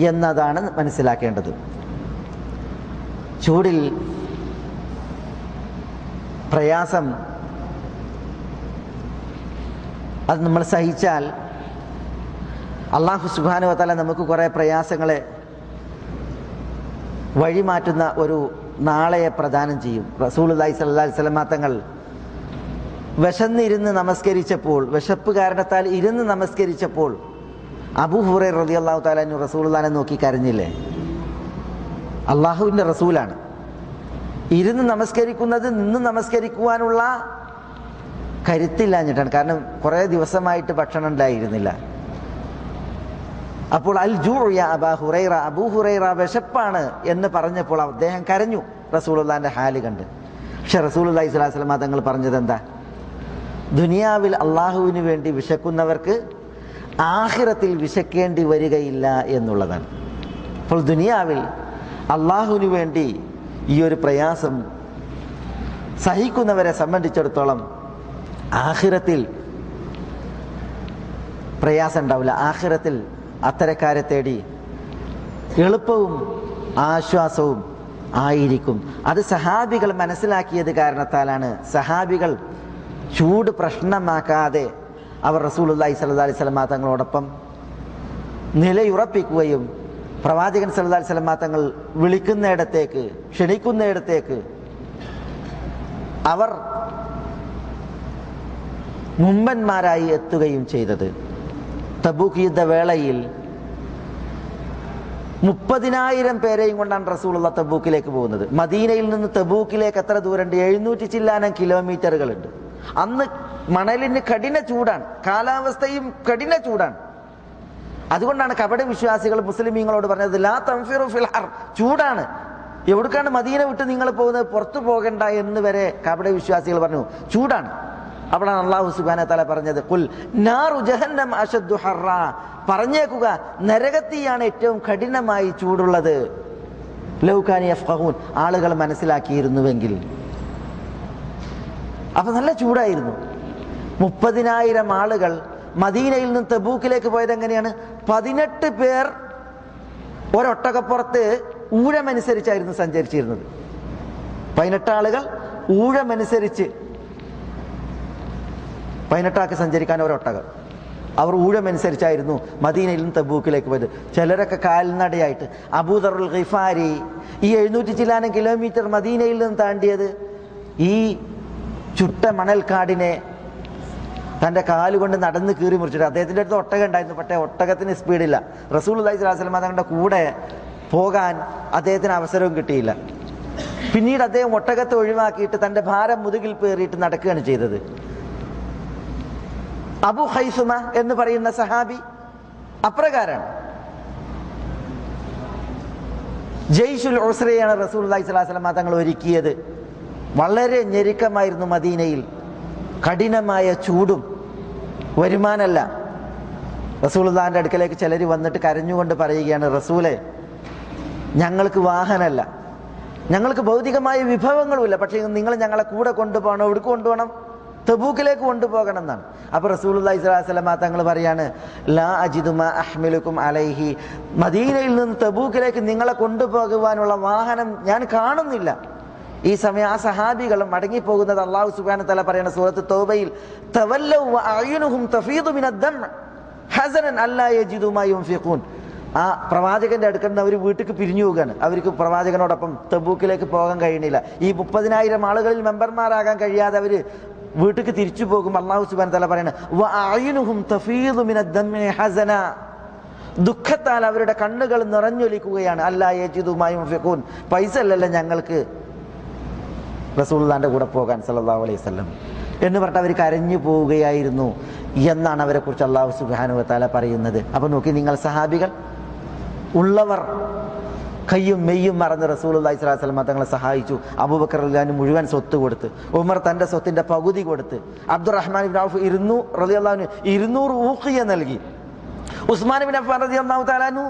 Speaker 2: എന്നതാണ് മനസ്സിലാക്കേണ്ടത്. ചൂടിൽ പ്രയാസം അത് നമ്മൾ സഹിച്ചാൽ അല്ലാഹു സുബ്ഹാനഹു വ തആല നമുക്ക് കുറേ പ്രയാസങ്ങളെ വഴിമാറ്റുന്ന ഒരു നാളെയെ പ്രദാനം ചെയ്യും. റസൂലുള്ളാഹി സ്വല്ലല്ലാഹി അലൈഹി വസല്ലം തങ്ങൾ വിശന്നിരുന്ന് നമസ്കരിച്ചപ്പോൾ, വിശപ്പ് കാരണത്താൽ ഇരുന്ന് നമസ്കരിച്ചപ്പോൾ അബൂ ഹുറൈറ റളിയല്ലാഹു തആല അൻഹു റസൂലുള്ളാഹിനെ നോക്കി കരഞ്ഞില്ലേ? അള്ളാഹുവിൻ്റെ റസൂലാണ്. ഇരുന്ന് നമസ്കരിക്കുന്നത് നിന്ന് നമസ്കരിക്കുവാനുള്ള കരുത്തില്ലാഞ്ഞിട്ടാണ്. കാരണം കുറേ ദിവസമായിട്ട് ഭക്ഷണം ഉണ്ടായിരുന്നില്ല. അപ്പോൾ അൽ ജൂ യാ അബാ ഹുറൈറ, അബൂ ഹുറൈറ വിശപ്പാണ് എന്ന് പറഞ്ഞപ്പോൾ അദ്ദേഹം കരഞ്ഞു റസൂലുള്ളാഹിന്റെ ഹാല് കണ്ട്. പക്ഷെ റസൂലുള്ളാഹി സ്വല്ലല്ലാഹി അലൈഹി വസല്ലം തങ്ങൾ പറഞ്ഞത് എന്താ? ദുനിയാവിൽ അള്ളാഹുവിന് വേണ്ടി വിശക്കുന്നവർക്ക് ആഖിറത്തിൽ വിശക്കേണ്ടി വരികയില്ല എന്നുള്ളതാണ്. അപ്പോൾ ദുനിയാവിൽ അള്ളാഹുവിന് വേണ്ടി ഈ ഒരു പ്രയാസം സഹിക്കുന്നവരെ സംബന്ധിച്ചിടത്തോളം ആഖിറത്തിൽ പ്രയാസം ഉണ്ടാവില്ല. ആഖിറത്തിൽ അത്തരക്കാരെ തേടി എളുപ്പവും ആശ്വാസവും ആയിരിക്കും. അത് സഹാബികൾ മനസ്സിലാക്കിയത് കാരണത്താലാണ് സഹാബികൾ ചൂട് പ്രശ്നമാക്കാതെ അവർ റസൂലുള്ളാഹി സ്വല്ലല്ലാഹി അലൈഹി വസല്ലം തങ്ങളോടൊപ്പം നിലയുറപ്പിക്കുകയും പ്രവാചകൻ സല്ലല്ലാഹു അലൈഹി വസല്ലം തങ്ങൾ വിളിക്കുന്നിടത്തേക്ക് ക്ഷണിക്കുന്നിടത്തേക്ക് അവർ മുമ്പന്മാരായി എത്തുകയും ചെയ്തത്. തബൂക്ക് യുദ്ധവേളയിൽ 30,000 പേരെയും കൊണ്ടാണ് റസൂലുള്ള തബൂക്കിലേക്ക് പോകുന്നത്. മദീനയിൽ നിന്ന് തബൂക്കിലേക്ക് എത്ര ദൂരമുണ്ട്? 700 ചില്ലാനം കിലോമീറ്ററുകളുണ്ട്. അന്ന് മണലിന് കഠിന ചൂടാണ്, കാലാവസ്ഥയും കഠിന ചൂടാണ്. അതുകൊണ്ടാണ് കപട വിശ്വാസികൾ മുസ്ലിമീങ്ങളോട് പറഞ്ഞത് ലാ തൻഫിറു ഫിൽ ഹർ, ചൂടാണ്, എവിടേക്കാണ് മദീന വിട്ട് നിങ്ങൾ പോകുന്നത്, പുറത്തു പോകണ്ട എന്ന് വരെ കപട വിശ്വാസികൾ പറഞ്ഞു, ചൂടാണ്. അപ്പോഴാണ് അല്ലാഹു സുബ്ഹാനഹു വ തആല പറഞ്ഞത് ഖുൽ നാറു ജഹന്നം അശദ്ദു ഹർറ, പറഞ്ഞേക്കുക നരകത്തിയാണ് ഏറ്റവും കഠിനമായി ചൂടുള്ളത്. ലൗ കാന യഫ്ഖഹൂൻ, ആളുകൾ മനസ്സിലാക്കിയിരുന്നുവെങ്കിൽ. അപ്പൊ നല്ല ചൂടായിരുന്നു. 30,000 ആളുകൾ മദീനയിൽ നിന്ന് തബൂക്കിലേക്ക് പോയത് എങ്ങനെയാണ്? 18 പേർ ഒരൊട്ടകപ്പുറത്ത് ഊഴമനുസരിച്ചായിരുന്നു സഞ്ചരിച്ചിരുന്നത്. 18 ആളുകൾ ഊഴമനുസരിച്ച്, 18 ആൾക്ക് സഞ്ചരിക്കാൻ ഒരൊട്ടകം, അവർ ഊഴമനുസരിച്ചായിരുന്നു മദീനയിൽ നിന്ന് തബൂക്കിലേക്ക് പോയത്. ചിലരൊക്കെ കാൽനടയായിട്ട്. അബൂദറുൽ ഗിഫാരി ഈ 700 ചില്ലാനം കിലോമീറ്റർ മദീനയിൽ നിന്ന് താണ്ടിയത് ഈ ചുട്ട മണൽക്കാടിനെ തൻ്റെ കാലുകൊണ്ട് നടന്ന് കീറി മുറിച്ചിട്ട്. അദ്ദേഹത്തിൻ്റെ അടുത്ത് ഒട്ടകം ഉണ്ടായിരുന്നു, പക്ഷേ ഒട്ടകത്തിന് സ്പീഡില്ല. റസൂലുള്ളാഹി സ്വല്ലല്ലാഹി അലൈഹി വസല്ലം തങ്ങളുടെ കൂടെ പോകാൻ അദ്ദേഹത്തിന് അവസരവും കിട്ടിയില്ല. പിന്നീട് അദ്ദേഹം ഒട്ടകത്തെ ഒഴിവാക്കിയിട്ട് തൻ്റെ ഭാരം മുതുകിൽ പേറിയിട്ട് നടക്കുകയാണ് ചെയ്തത്. അബു ഖൈസുമ എന്ന് പറയുന്ന സഹാബി അപ്രകാരമാണ്. ജയ്ഷുൽ ഉസ്രയാണ് റസൂലുള്ളാഹി സ്വല്ലല്ലാഹി അലൈഹി വസല്ലം തങ്ങൾ ഒരുക്കിയത്. വളരെ ഞെരുക്കമായിരുന്നു മദീനയിൽ, കഠിനമായ ചൂടും, വരുമാനമല്ല. റസൂലുള്ളാഹിന്റെ അടുക്കലേക്ക് ചിലർ വന്നിട്ട് കരഞ്ഞുകൊണ്ട് പറയുകയാണ്, റസൂലെ, ഞങ്ങൾക്ക് വാഹനമല്ല, ഞങ്ങൾക്ക് ഭൗതികമായ വിഭവങ്ങളുമില്ല, പക്ഷേ നിങ്ങൾ ഞങ്ങളെ കൂടെ കൊണ്ടുപോകണം. എവിടെ കൊണ്ടുപോകണം? തബൂക്കിലേക്ക് കൊണ്ടുപോകണം എന്നാണ്. അപ്പോൾ റസൂലുള്ളാഹി സ്വല്ലല്ലാഹി അലൈഹി വസല്ലം തങ്ങൾ പറയാണ്, ലാ അജിദു മാ അഹ്മിലുക്കും അലൈഹി, മദീനയിൽ നിന്ന് തബൂക്കിലേക്ക് നിങ്ങളെ കൊണ്ടുപോകുവാനുള്ള വാഹനം ഞാൻ കാണുന്നില്ല. ഈ സമയം ആ സഹാബികൾ മടങ്ങിപ്പോകുന്നത് അല്ലാഹു സുബ്ഹാനഹു വ തആല പറയുന്ന സൂറത്ത് തൗബയിൽ തവല്ലൗ വഅയുനുഹും തഫീദു മിനദ്ദം ഹസനൻ അല്ലാ യജിദു മാ യുൻഫിഖൂൻ. ആ പ്രവാചകന്റെ അടുക്കൽ അവർ വീട്ടിലേക്ക് പിരിഞ്ഞു പോവുകയാണ്. അവർക്ക് പ്രവാചകനോടൊപ്പം തബൂക്കിലേക്ക് പോകാൻ കഴിയണില്ല. ഈ 30,000 ആളുകളിൽ മെമ്പർമാരാകാൻ കഴിയാതെ അവർ വീട്ടിലേക്ക് തിരിച്ചു പോകും. അല്ലാഹു സുബ്ഹാനഹു വ തആല പറയുന്നത് വഅയുനുഹും തഫീദു മിനദ്ദം ഹസന, ദുഃഖത്താൽ അവരുടെ കണ്ണുകൾ നിറഞ്ഞൊലിക്കുകയാണ്. അല്ലാ യജിദു മാ യുൻഫിഖൂൻ, പൈസ അല്ലല്ലോ ഞങ്ങൾക്ക് റസൂലുള്ളാഹിന്റെ കൂടെ പോകാൻ സല്ലല്ലാഹു അലൈഹി വസല്ലം എന്ന് പറഞ്ഞിട്ട് അവർ കരഞ്ഞു പോവുകയായിരുന്നു എന്നാണ് അവരെ കുറിച്ച് അല്ലാഹു സുബ്ഹാനഹു വ തആല പറയുന്നത്. അപ്പൊ നോക്കി നിങ്ങൾ, സഹാബികൾ ഉള്ളവർ കയ്യും മെയ്യും മറന്ന് റസൂലുള്ളാഹി സ്വല്ലല്ലാഹി അലൈഹി വസല്ലം തങ്ങളെ സഹായിച്ചു. അബൂബക്കർ റളിയല്ലാഹു മുഴുവൻ സ്വത്ത് കൊടുത്ത്, ഉമർ തന്റെ സ്വത്തിന്റെ പകുതി കൊടുത്ത്, അബ്ദുറഹ്മാൻ ഇബ്നു ഔഫ് 200 ഊഖിയ നൽകി, ഉസ്മാൻ ഇബ്നു അഫ്ഫാൻ റളിയല്ലാഹു തആല അൻഹു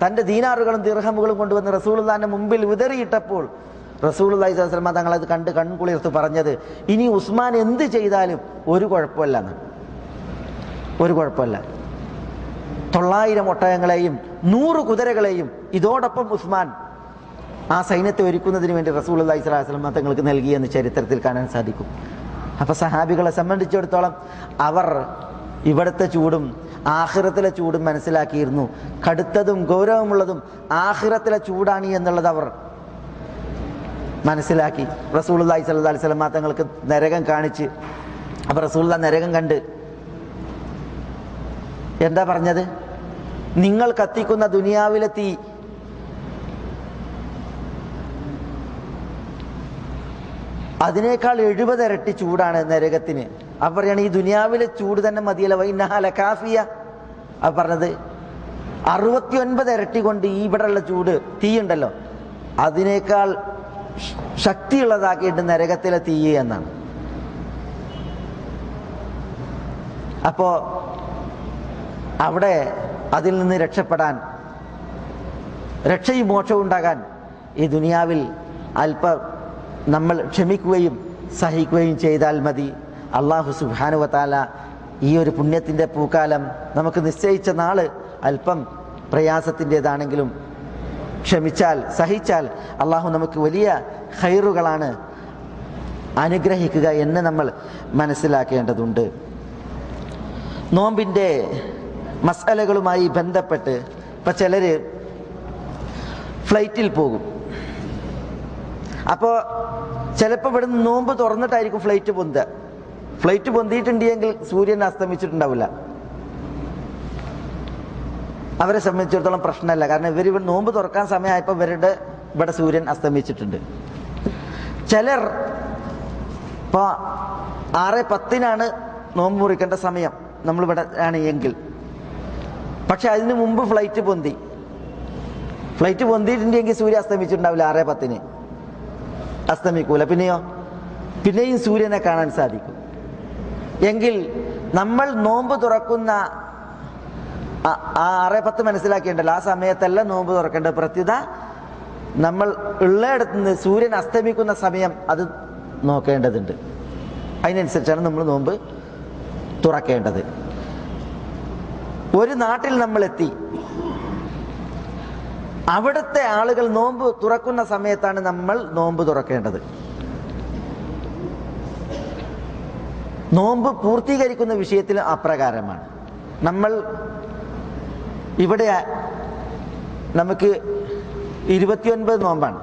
Speaker 2: തന്റെ ദീനാറുകളും ദിർഹമുകളും കൊണ്ടുവന്ന് റസൂലുള്ളാഹിന്റെ മുമ്പിൽ വിതറിയിട്ടപ്പോൾ റസൂലുള്ളാഹി സ്വല്ലല്ലാഹി അലൈഹി വസല്ലം തങ്ങളത് കണ്ട് കൺകുളിർത്ത് പറഞ്ഞത്, ഇനി ഉസ്മാൻ എന്ത് ചെയ്താലും ഒരു കുഴപ്പമില്ല എന്നാണ്. ഒരു കുഴപ്പമില്ല. 900 ഒട്ടകങ്ങളെയും 100 കുതിരകളെയും ഇതോടൊപ്പം ഉസ്മാൻ ആ സൈന്യത്തെ ഒരുക്കുന്നതിന് വേണ്ടി റസൂലുള്ളാഹി സ്വല്ലല്ലാഹി അലൈഹി വസല്ലം തങ്ങൾക്ക് നൽകിയെന്ന് ചരിത്രത്തിൽ കാണാൻ സാധിക്കും. അപ്പൊ സഹാബികളെ സംബന്ധിച്ചിടത്തോളം അവർ ഇവിടുത്തെ ചൂടും ആഖിറത്തിലെ ചൂടും മനസ്സിലാക്കിയിരുന്നു. കടുത്തതും ഗൗരവമുള്ളതും ആഖിറത്തിലെ ചൂടാണ് എന്നുള്ളത് അവർ മനസ്സിലാക്കി. റസൂലുള്ളാഹി സ്വല്ലല്ലാഹി അലൈഹി വസല്ലം തങ്ങൾക്ക് നരകം കാണിച്ച്, അപ്പൊ റസൂലുള്ളാഹി നരകം കണ്ട് എന്താ പറഞ്ഞത്? നിങ്ങൾ കത്തിക്കുന്ന ദുനിയാവിലെ തീ അതിനേക്കാൾ 70 ഇരട്ടി ചൂടാണ് നരകത്തിന്. അപ്പൊ പറയാണ് ഈ ദുനിയാവിലെ ചൂട് തന്നെ മതിയല്ല, വൈന്നഹാ ലകാഫിയ. അപ്പൊ പറഞ്ഞത് 69 ഇരട്ടി കൊണ്ട് ഈ ഇവിടെയുള്ള ചൂട് തീ ഉണ്ടല്ലോ അതിനേക്കാൾ ശക്തിയുള്ളതാക്കിയിട്ട് നരകത്തിലെ തീ എന്നാണ്. അപ്പോ അവിടെ അതിൽ നിന്ന് രക്ഷപ്പെടാൻ, രക്ഷയും മോക്ഷവും ഉണ്ടാകാൻ ഈ ദുനിയാവിൽ അല്പം നമ്മൾ ക്ഷമിക്കുകയും സഹിക്കുകയും ചെയ്താൽ മതി. അല്ലാഹു സുബ്ഹാനഹു വ തആല ഈ ഒരു പുണ്യത്തിൻ്റെ പൂക്കാലം നമുക്ക് നിശ്ചയിച്ച നാള് അല്പം പ്രയാസത്തിൻ്റെതാണെങ്കിലും ക്ഷമിച്ചാൽ, സഹിച്ചാൽ അള്ളാഹു നമുക്ക് വലിയ ഖൈറുകളാണ് അനുഗ്രഹിക്കുക എന്ന് നമ്മൾ മനസ്സിലാക്കേണ്ടതുണ്ട്. നോമ്പിൻ്റെ മസലകളുമായി ബന്ധപ്പെട്ട് ഇപ്പം ചിലർ ഫ്ലൈറ്റിൽ പോകും. അപ്പോൾ ചിലപ്പോൾ ഇവിടുന്ന് നോമ്പ് തുറന്നിട്ടായിരിക്കും ഫ്ലൈറ്റ് പൊന്തുക. ഫ്ലൈറ്റ് പൊന്തിയിട്ടുണ്ടെങ്കിൽ സൂര്യൻ അസ്തമിച്ചിട്ടുണ്ടാവില്ല. അവരെ സംബന്ധിച്ചിടത്തോളം പ്രശ്നമല്ല, കാരണം ഇവർ നോമ്പ് തുറക്കാൻ സമയമായപ്പോൾ ഇവിടെ സൂര്യൻ അസ്തമിച്ചിട്ടുണ്ട്. ചിലർ ഇപ്പോൾ 6:10 നോമ്പ് മുറിക്കേണ്ട സമയം നമ്മളിവിടെ ആണ് എങ്കിൽ, പക്ഷെ അതിന് മുമ്പ് ഫ്ലൈറ്റ് പൊന്തിയിട്ടുണ്ടെങ്കിൽ സൂര്യൻ അസ്തമിച്ചിട്ടുണ്ടാവില്ല. 6:10 അസ്തമിക്കൂല. പിന്നെയും സൂര്യനെ കാണാൻ സാധിക്കും. എങ്കിൽ നമ്മൾ നോമ്പ് തുറക്കുന്ന 6:10 മനസ്സിലാക്കിയിട്ടുണ്ടല്ലോ, ആ സമയത്തല്ല നോമ്പ് തുറക്കേണ്ടത്. പ്രത്യുത നമ്മൾ ഉള്ളയിടത്ത് നിന്ന് സൂര്യൻ അസ്തമിക്കുന്ന സമയം അത് നോക്കേണ്ടതുണ്ട്. അതിനനുസരിച്ചാണ് നമ്മൾ നോമ്പ് തുറക്കേണ്ടത്. ഒരു നാട്ടിൽ നമ്മൾ എത്തി, അവിടുത്തെ ആളുകൾ നോമ്പ് തുറക്കുന്ന സമയത്താണ് നമ്മൾ നോമ്പ് തുറക്കേണ്ടത്. നോമ്പ് പൂർത്തീകരിക്കുന്ന വിഷയത്തിൽ അപ്രകാരമാണ്. നമ്മൾ ഇവിടെ നമുക്ക് 29 നോമ്പാണ്.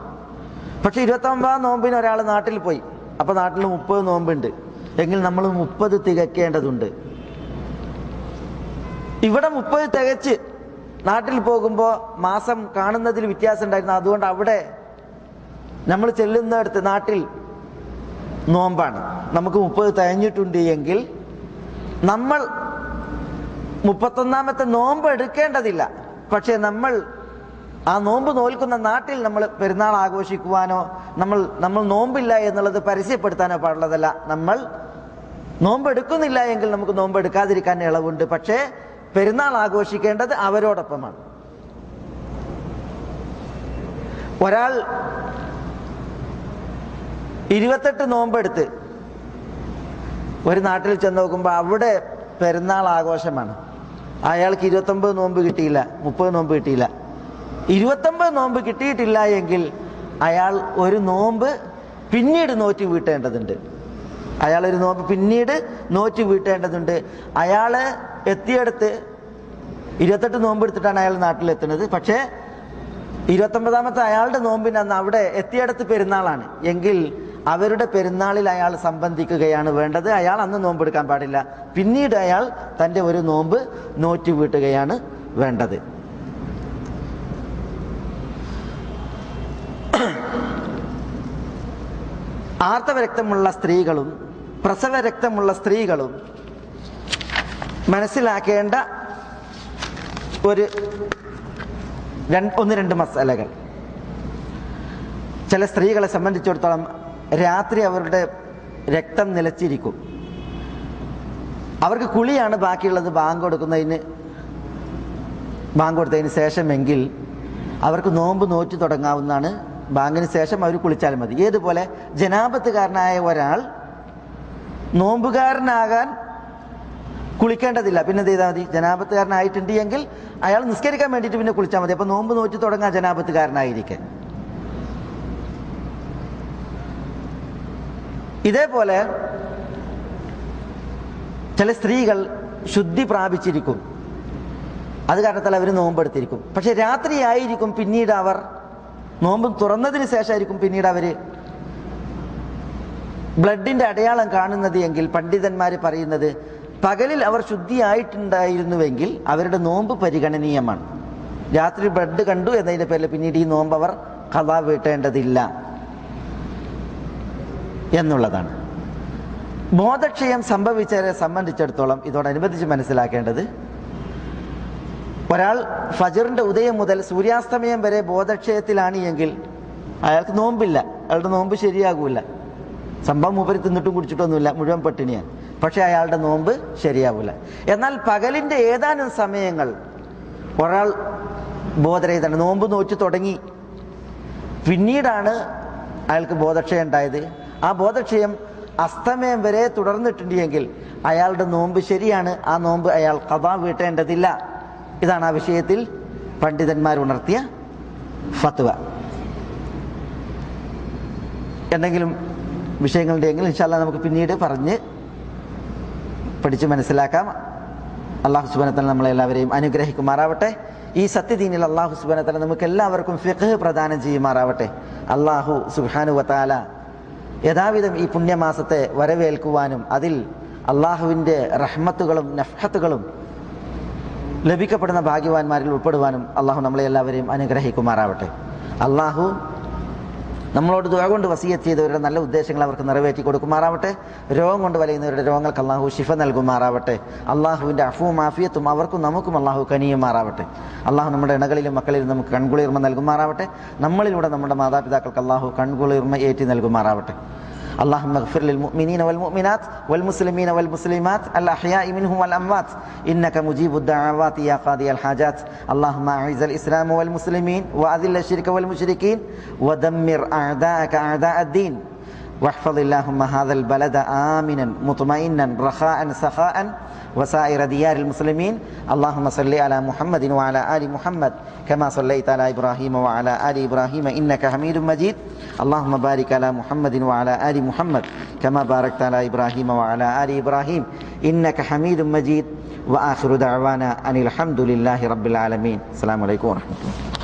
Speaker 2: പക്ഷെ 29 നോമ്പിന് ഒരാൾ നാട്ടിൽ പോയി. അപ്പോൾ നാട്ടിൽ 30 നോമ്പുണ്ട് എങ്കിൽ നമ്മൾ 30 തികയ്ക്കേണ്ടതുണ്ട്. ഇവിടെ 30 തികച്ച് നാട്ടിൽ പോകുമ്പോൾ മാസം കാണുന്നതിൽ വ്യത്യാസം ഉണ്ടായിരുന്നു. അതുകൊണ്ട് അവിടെ നമ്മൾ ചെല്ലുന്നിടത്ത് നാട്ടിൽ നോമ്പാണ്, നമുക്ക് 30 തികഞ്ഞിട്ടുണ്ട് എങ്കിൽ നമ്മൾ 31ാമത്തെ നോമ്പ് എടുക്കേണ്ടതില്ല. പക്ഷേ നമ്മൾ ആ നോമ്പ് നോൽക്കുന്ന നാട്ടിൽ നമ്മൾ പെരുന്നാൾ ആഘോഷിക്കുവാനോ നമ്മൾ നോമ്പില്ല എന്നുള്ളത് പരസ്യപ്പെടുത്താനോ പാടുള്ളതല്ല. നമ്മൾ നോമ്പ് എടുക്കുന്നില്ല എങ്കിൽ നമുക്ക് നോമ്പ് എടുക്കാതിരിക്കാൻ ഇളവുണ്ട്. പക്ഷേ പെരുന്നാൾ ആഘോഷിക്കേണ്ടത് അവരോടൊപ്പമാണ്. ഒരാൾ 28 നോമ്പെടുത്ത് ഒരു നാട്ടിൽ ചെന്ന് നോക്കുമ്പോൾ അവിടെ പെരുന്നാൾ ആഘോഷമാണ്. അയാൾക്ക് 29 നോമ്പ് കിട്ടിയില്ല, 30 നോമ്പ് കിട്ടിയില്ല. 29 നോമ്പ് കിട്ടിയിട്ടില്ല എങ്കിൽ അയാൾ ഒരു നോമ്പ് പിന്നീട് നോറ്റ് വീട്ടേണ്ടതുണ്ട്. അയാൾ എത്തിയെടുത്ത് 28 നോമ്പ് എടുത്തിട്ടാണ് അയാൾ നാട്ടിലെത്തുന്നത്. പക്ഷേ 29ാമത്തെ അയാളുടെ നോമ്പിന് അന്ന് അവിടെ എത്തിയെടുത്ത് പെരുന്നാളാണ് എങ്കിൽ അവരുടെ പെരുന്നാളിൽ അയാൾ സംബന്ധിക്കുകയാണ് വേണ്ടത്. അയാൾ അന്ന് നോമ്പെടുക്കാൻ പാടില്ല. പിന്നീട് അയാൾ തൻ്റെ ഒരു നോമ്പ് നോറ്റ് വീട്ടുകയാണ് വേണ്ടത്. ആർത്തവരക്തമുള്ള സ്ത്രീകളും പ്രസവരക്തമുള്ള സ്ത്രീകളും മനസ്സിലാക്കേണ്ട ഒന്ന് രണ്ട് മസാലകൾ. ചില സ്ത്രീകളെ സംബന്ധിച്ചിടത്തോളം രാത്രി അവരുടെ രക്തം നിലച്ചിരിക്കും. അവർക്ക് കുളിയാണ് ബാക്കിയുള്ളത് ബാങ്ക് കൊടുത്തതിന് ശേഷമെങ്കിൽ അവർക്ക് നോമ്പ് നോറ്റ് തുടങ്ങാവുന്നതാണ്. ബാങ്കിന് ശേഷം അവർ കുളിച്ചാൽ മതി. ഏതുപോലെ ജനാപത്തുകാരനായ ഒരാൾ നോമ്പുകാരനാകാൻ കുളിക്കേണ്ടതില്ല. പിന്നെ എന്ത് ചെയ്താൽ മതി? ജനാപത്തുകാരനായിട്ടുണ്ട് എങ്കിൽ അയാൾ നിസ്കരിക്കാൻ വേണ്ടിയിട്ട് പിന്നെ കുളിച്ചാൽ മതി. അപ്പോൾ നോമ്പ് നോറ്റ് തുടങ്ങാൻ ജനാപത്തുകാരനായിരിക്കെ. ഇതേപോലെ ചില സ്ത്രീകൾ ശുദ്ധി പ്രാപിച്ചിരിക്കും, അത് കാരണത്താൽ അവർ നോമ്പെടുത്തിരിക്കും. പക്ഷെ രാത്രിയായിരിക്കും പിന്നീട് അവർ നോമ്പ് തുറന്നതിന് ശേഷമായിരിക്കും പിന്നീട് അവർ ബ്ലഡിൻ്റെ അടയാളം കാണുന്നത് എങ്കിൽ പണ്ഡിതന്മാർ പറയുന്നത് പകലിൽ അവർ ശുദ്ധിയായിട്ടുണ്ടായിരുന്നുവെങ്കിൽ അവരുടെ നോമ്പ് പരിഗണനീയമാണ്. രാത്രി ബ്ലഡ് കണ്ടു എന്നതിൻ്റെ പേരിൽ പിന്നീട് ഈ നോമ്പ് അവർ ഖളാ വീട്ടേണ്ടതില്ല എന്നുള്ളതാണ്. ബോധക്ഷയം സംഭവിച്ചവരെ സംബന്ധിച്ചിടത്തോളം ഇതോടനുബന്ധിച്ച് മനസ്സിലാക്കേണ്ടത്, ഒരാൾ ഫജറിന്റെ ഉദയം മുതൽ സൂര്യാസ്തമയം വരെ ബോധക്ഷയത്തിലാണ് എങ്കിൽ അയാൾക്ക് നോമ്പില്ല, അയാളുടെ നോമ്പ് ശരിയാകൂല. സംഭവം മൂപ്പര് തിന്നിട്ടും കുടിച്ചിട്ടൊന്നുമില്ല, മുഴുവൻ പട്ടിണിയാണ്, പക്ഷെ അയാളുടെ നോമ്പ് ശരിയാവില്ല. എന്നാൽ പകലിൻ്റെ ഏതാനും സമയങ്ങൾ ഒരാൾ ബോധരഹിതനാണ്, നോമ്പ് നോറ്റ് തുടങ്ങി, പിന്നീടാണ് അയാൾക്ക് ബോധക്ഷയം ഉണ്ടായത്. ആ ബോധക്ഷയം അസ്തമയം വരെ തുടർന്നിട്ടുണ്ടെങ്കിൽ അയാളുടെ നോമ്പ് ശരിയാണ്, ആ നോമ്പ് അയാൾ ഖദാ വീട്ടേണ്ടതില്ല. ഇതാണ് ആ വിഷയത്തിൽ പണ്ഡിതന്മാർ ഉണർത്തിയ ഫത്വ. എന്തെങ്കിലും വിഷയങ്ങളുണ്ടെങ്കിൽ ഇൻഷാ അല്ലാഹ് നമുക്ക് പിന്നീട് പറഞ്ഞ് പഠിച്ച് മനസ്സിലാക്കാം. അല്ലാഹു സുബ്ഹാനഹു വ തആല നമ്മളെല്ലാവരെയും അനുഗ്രഹിക്കുമാറാവട്ടെ. ഈ സത്യദീനിൽ അല്ലാഹു സുബ്ഹാനഹു വ തആല നമുക്ക് എല്ലാവർക്കും ഫിഖ് പ്രദാനം ചെയ്യുമാറാവട്ടെ. അല്ലാഹു സുബ്ഹാനഹു വ തആല യഥാവിധം ഈ പുണ്യമാസത്തെ വരവേൽക്കുവാനും അതിൽ അള്ളാഹുവിൻ്റെ റഹ്മത്തുകളും നഫ്ഹത്തുകളും ലഭിക്കപ്പെടുന്ന ഭാഗ്യവാന്മാരിൽ ഉൾപ്പെടുവാനും അള്ളാഹു നമ്മളെ എല്ലാവരെയും അനുഗ്രഹിക്കുമാറാവട്ടെ. അള്ളാഹു നമ്മളോട് ദുആ കൊണ്ട് വസിയത്ത് ചെയ്തവരുടെ നല്ല ഉദ്ദേശങ്ങൾ അവർക്ക് നിറവേറ്റി കൊടുക്കുമാറാവട്ടെ. രോഗം കൊണ്ട് വലയുന്നവരുടെ രോഗങ്ങൾക്ക് അള്ളാഹു ശിഫ നൽകുമാറാവട്ടെ. അള്ളാഹുവിൻ്റെ അഫുവും ആഫിയത്തും അവർക്കും നമുക്കും അള്ളാഹു കനിയുമാറാവട്ടെ. അള്ളാഹു നമ്മുടെ ഇണകളിലും മക്കളിലും നമുക്ക് കൺകുളിർമ നൽകുമാറാവട്ടെ. നമ്മളിലൂടെ നമ്മുടെ മാതാപിതാക്കൾക്ക് അള്ളാഹു കൺകുളിർമ ഏറ്റി നൽകുമാറാവട്ടെ. اللهم اغفر للمؤمنين والمؤمنات والمسلمين والمسلمات الأحياء منهم والأموات إنك مجيب الدعوات يا قاضي الحاجات. اللهم أعز الإسلام والمسلمين وأذل الشرك والمشركين ودمر أعداءك أعداء الدين واحفظ اللهم هذا البلد آمنا مطمئنا رخاء سخاء وسائر ديار المسلمين. اللهم صل على محمد وعلى آل محمد كما صليت على إبراهيم وعلى آل إبراهيم إنك حميد مجيد. اللهم بارك على محمد وعلى آل محمد كما باركت على إبراهيم وعلى آل إبراهيم إنك حميد مجيد. وآخر دعوانا أن الحمد لله رب العالمين. السلام عليكم ورحمة الله.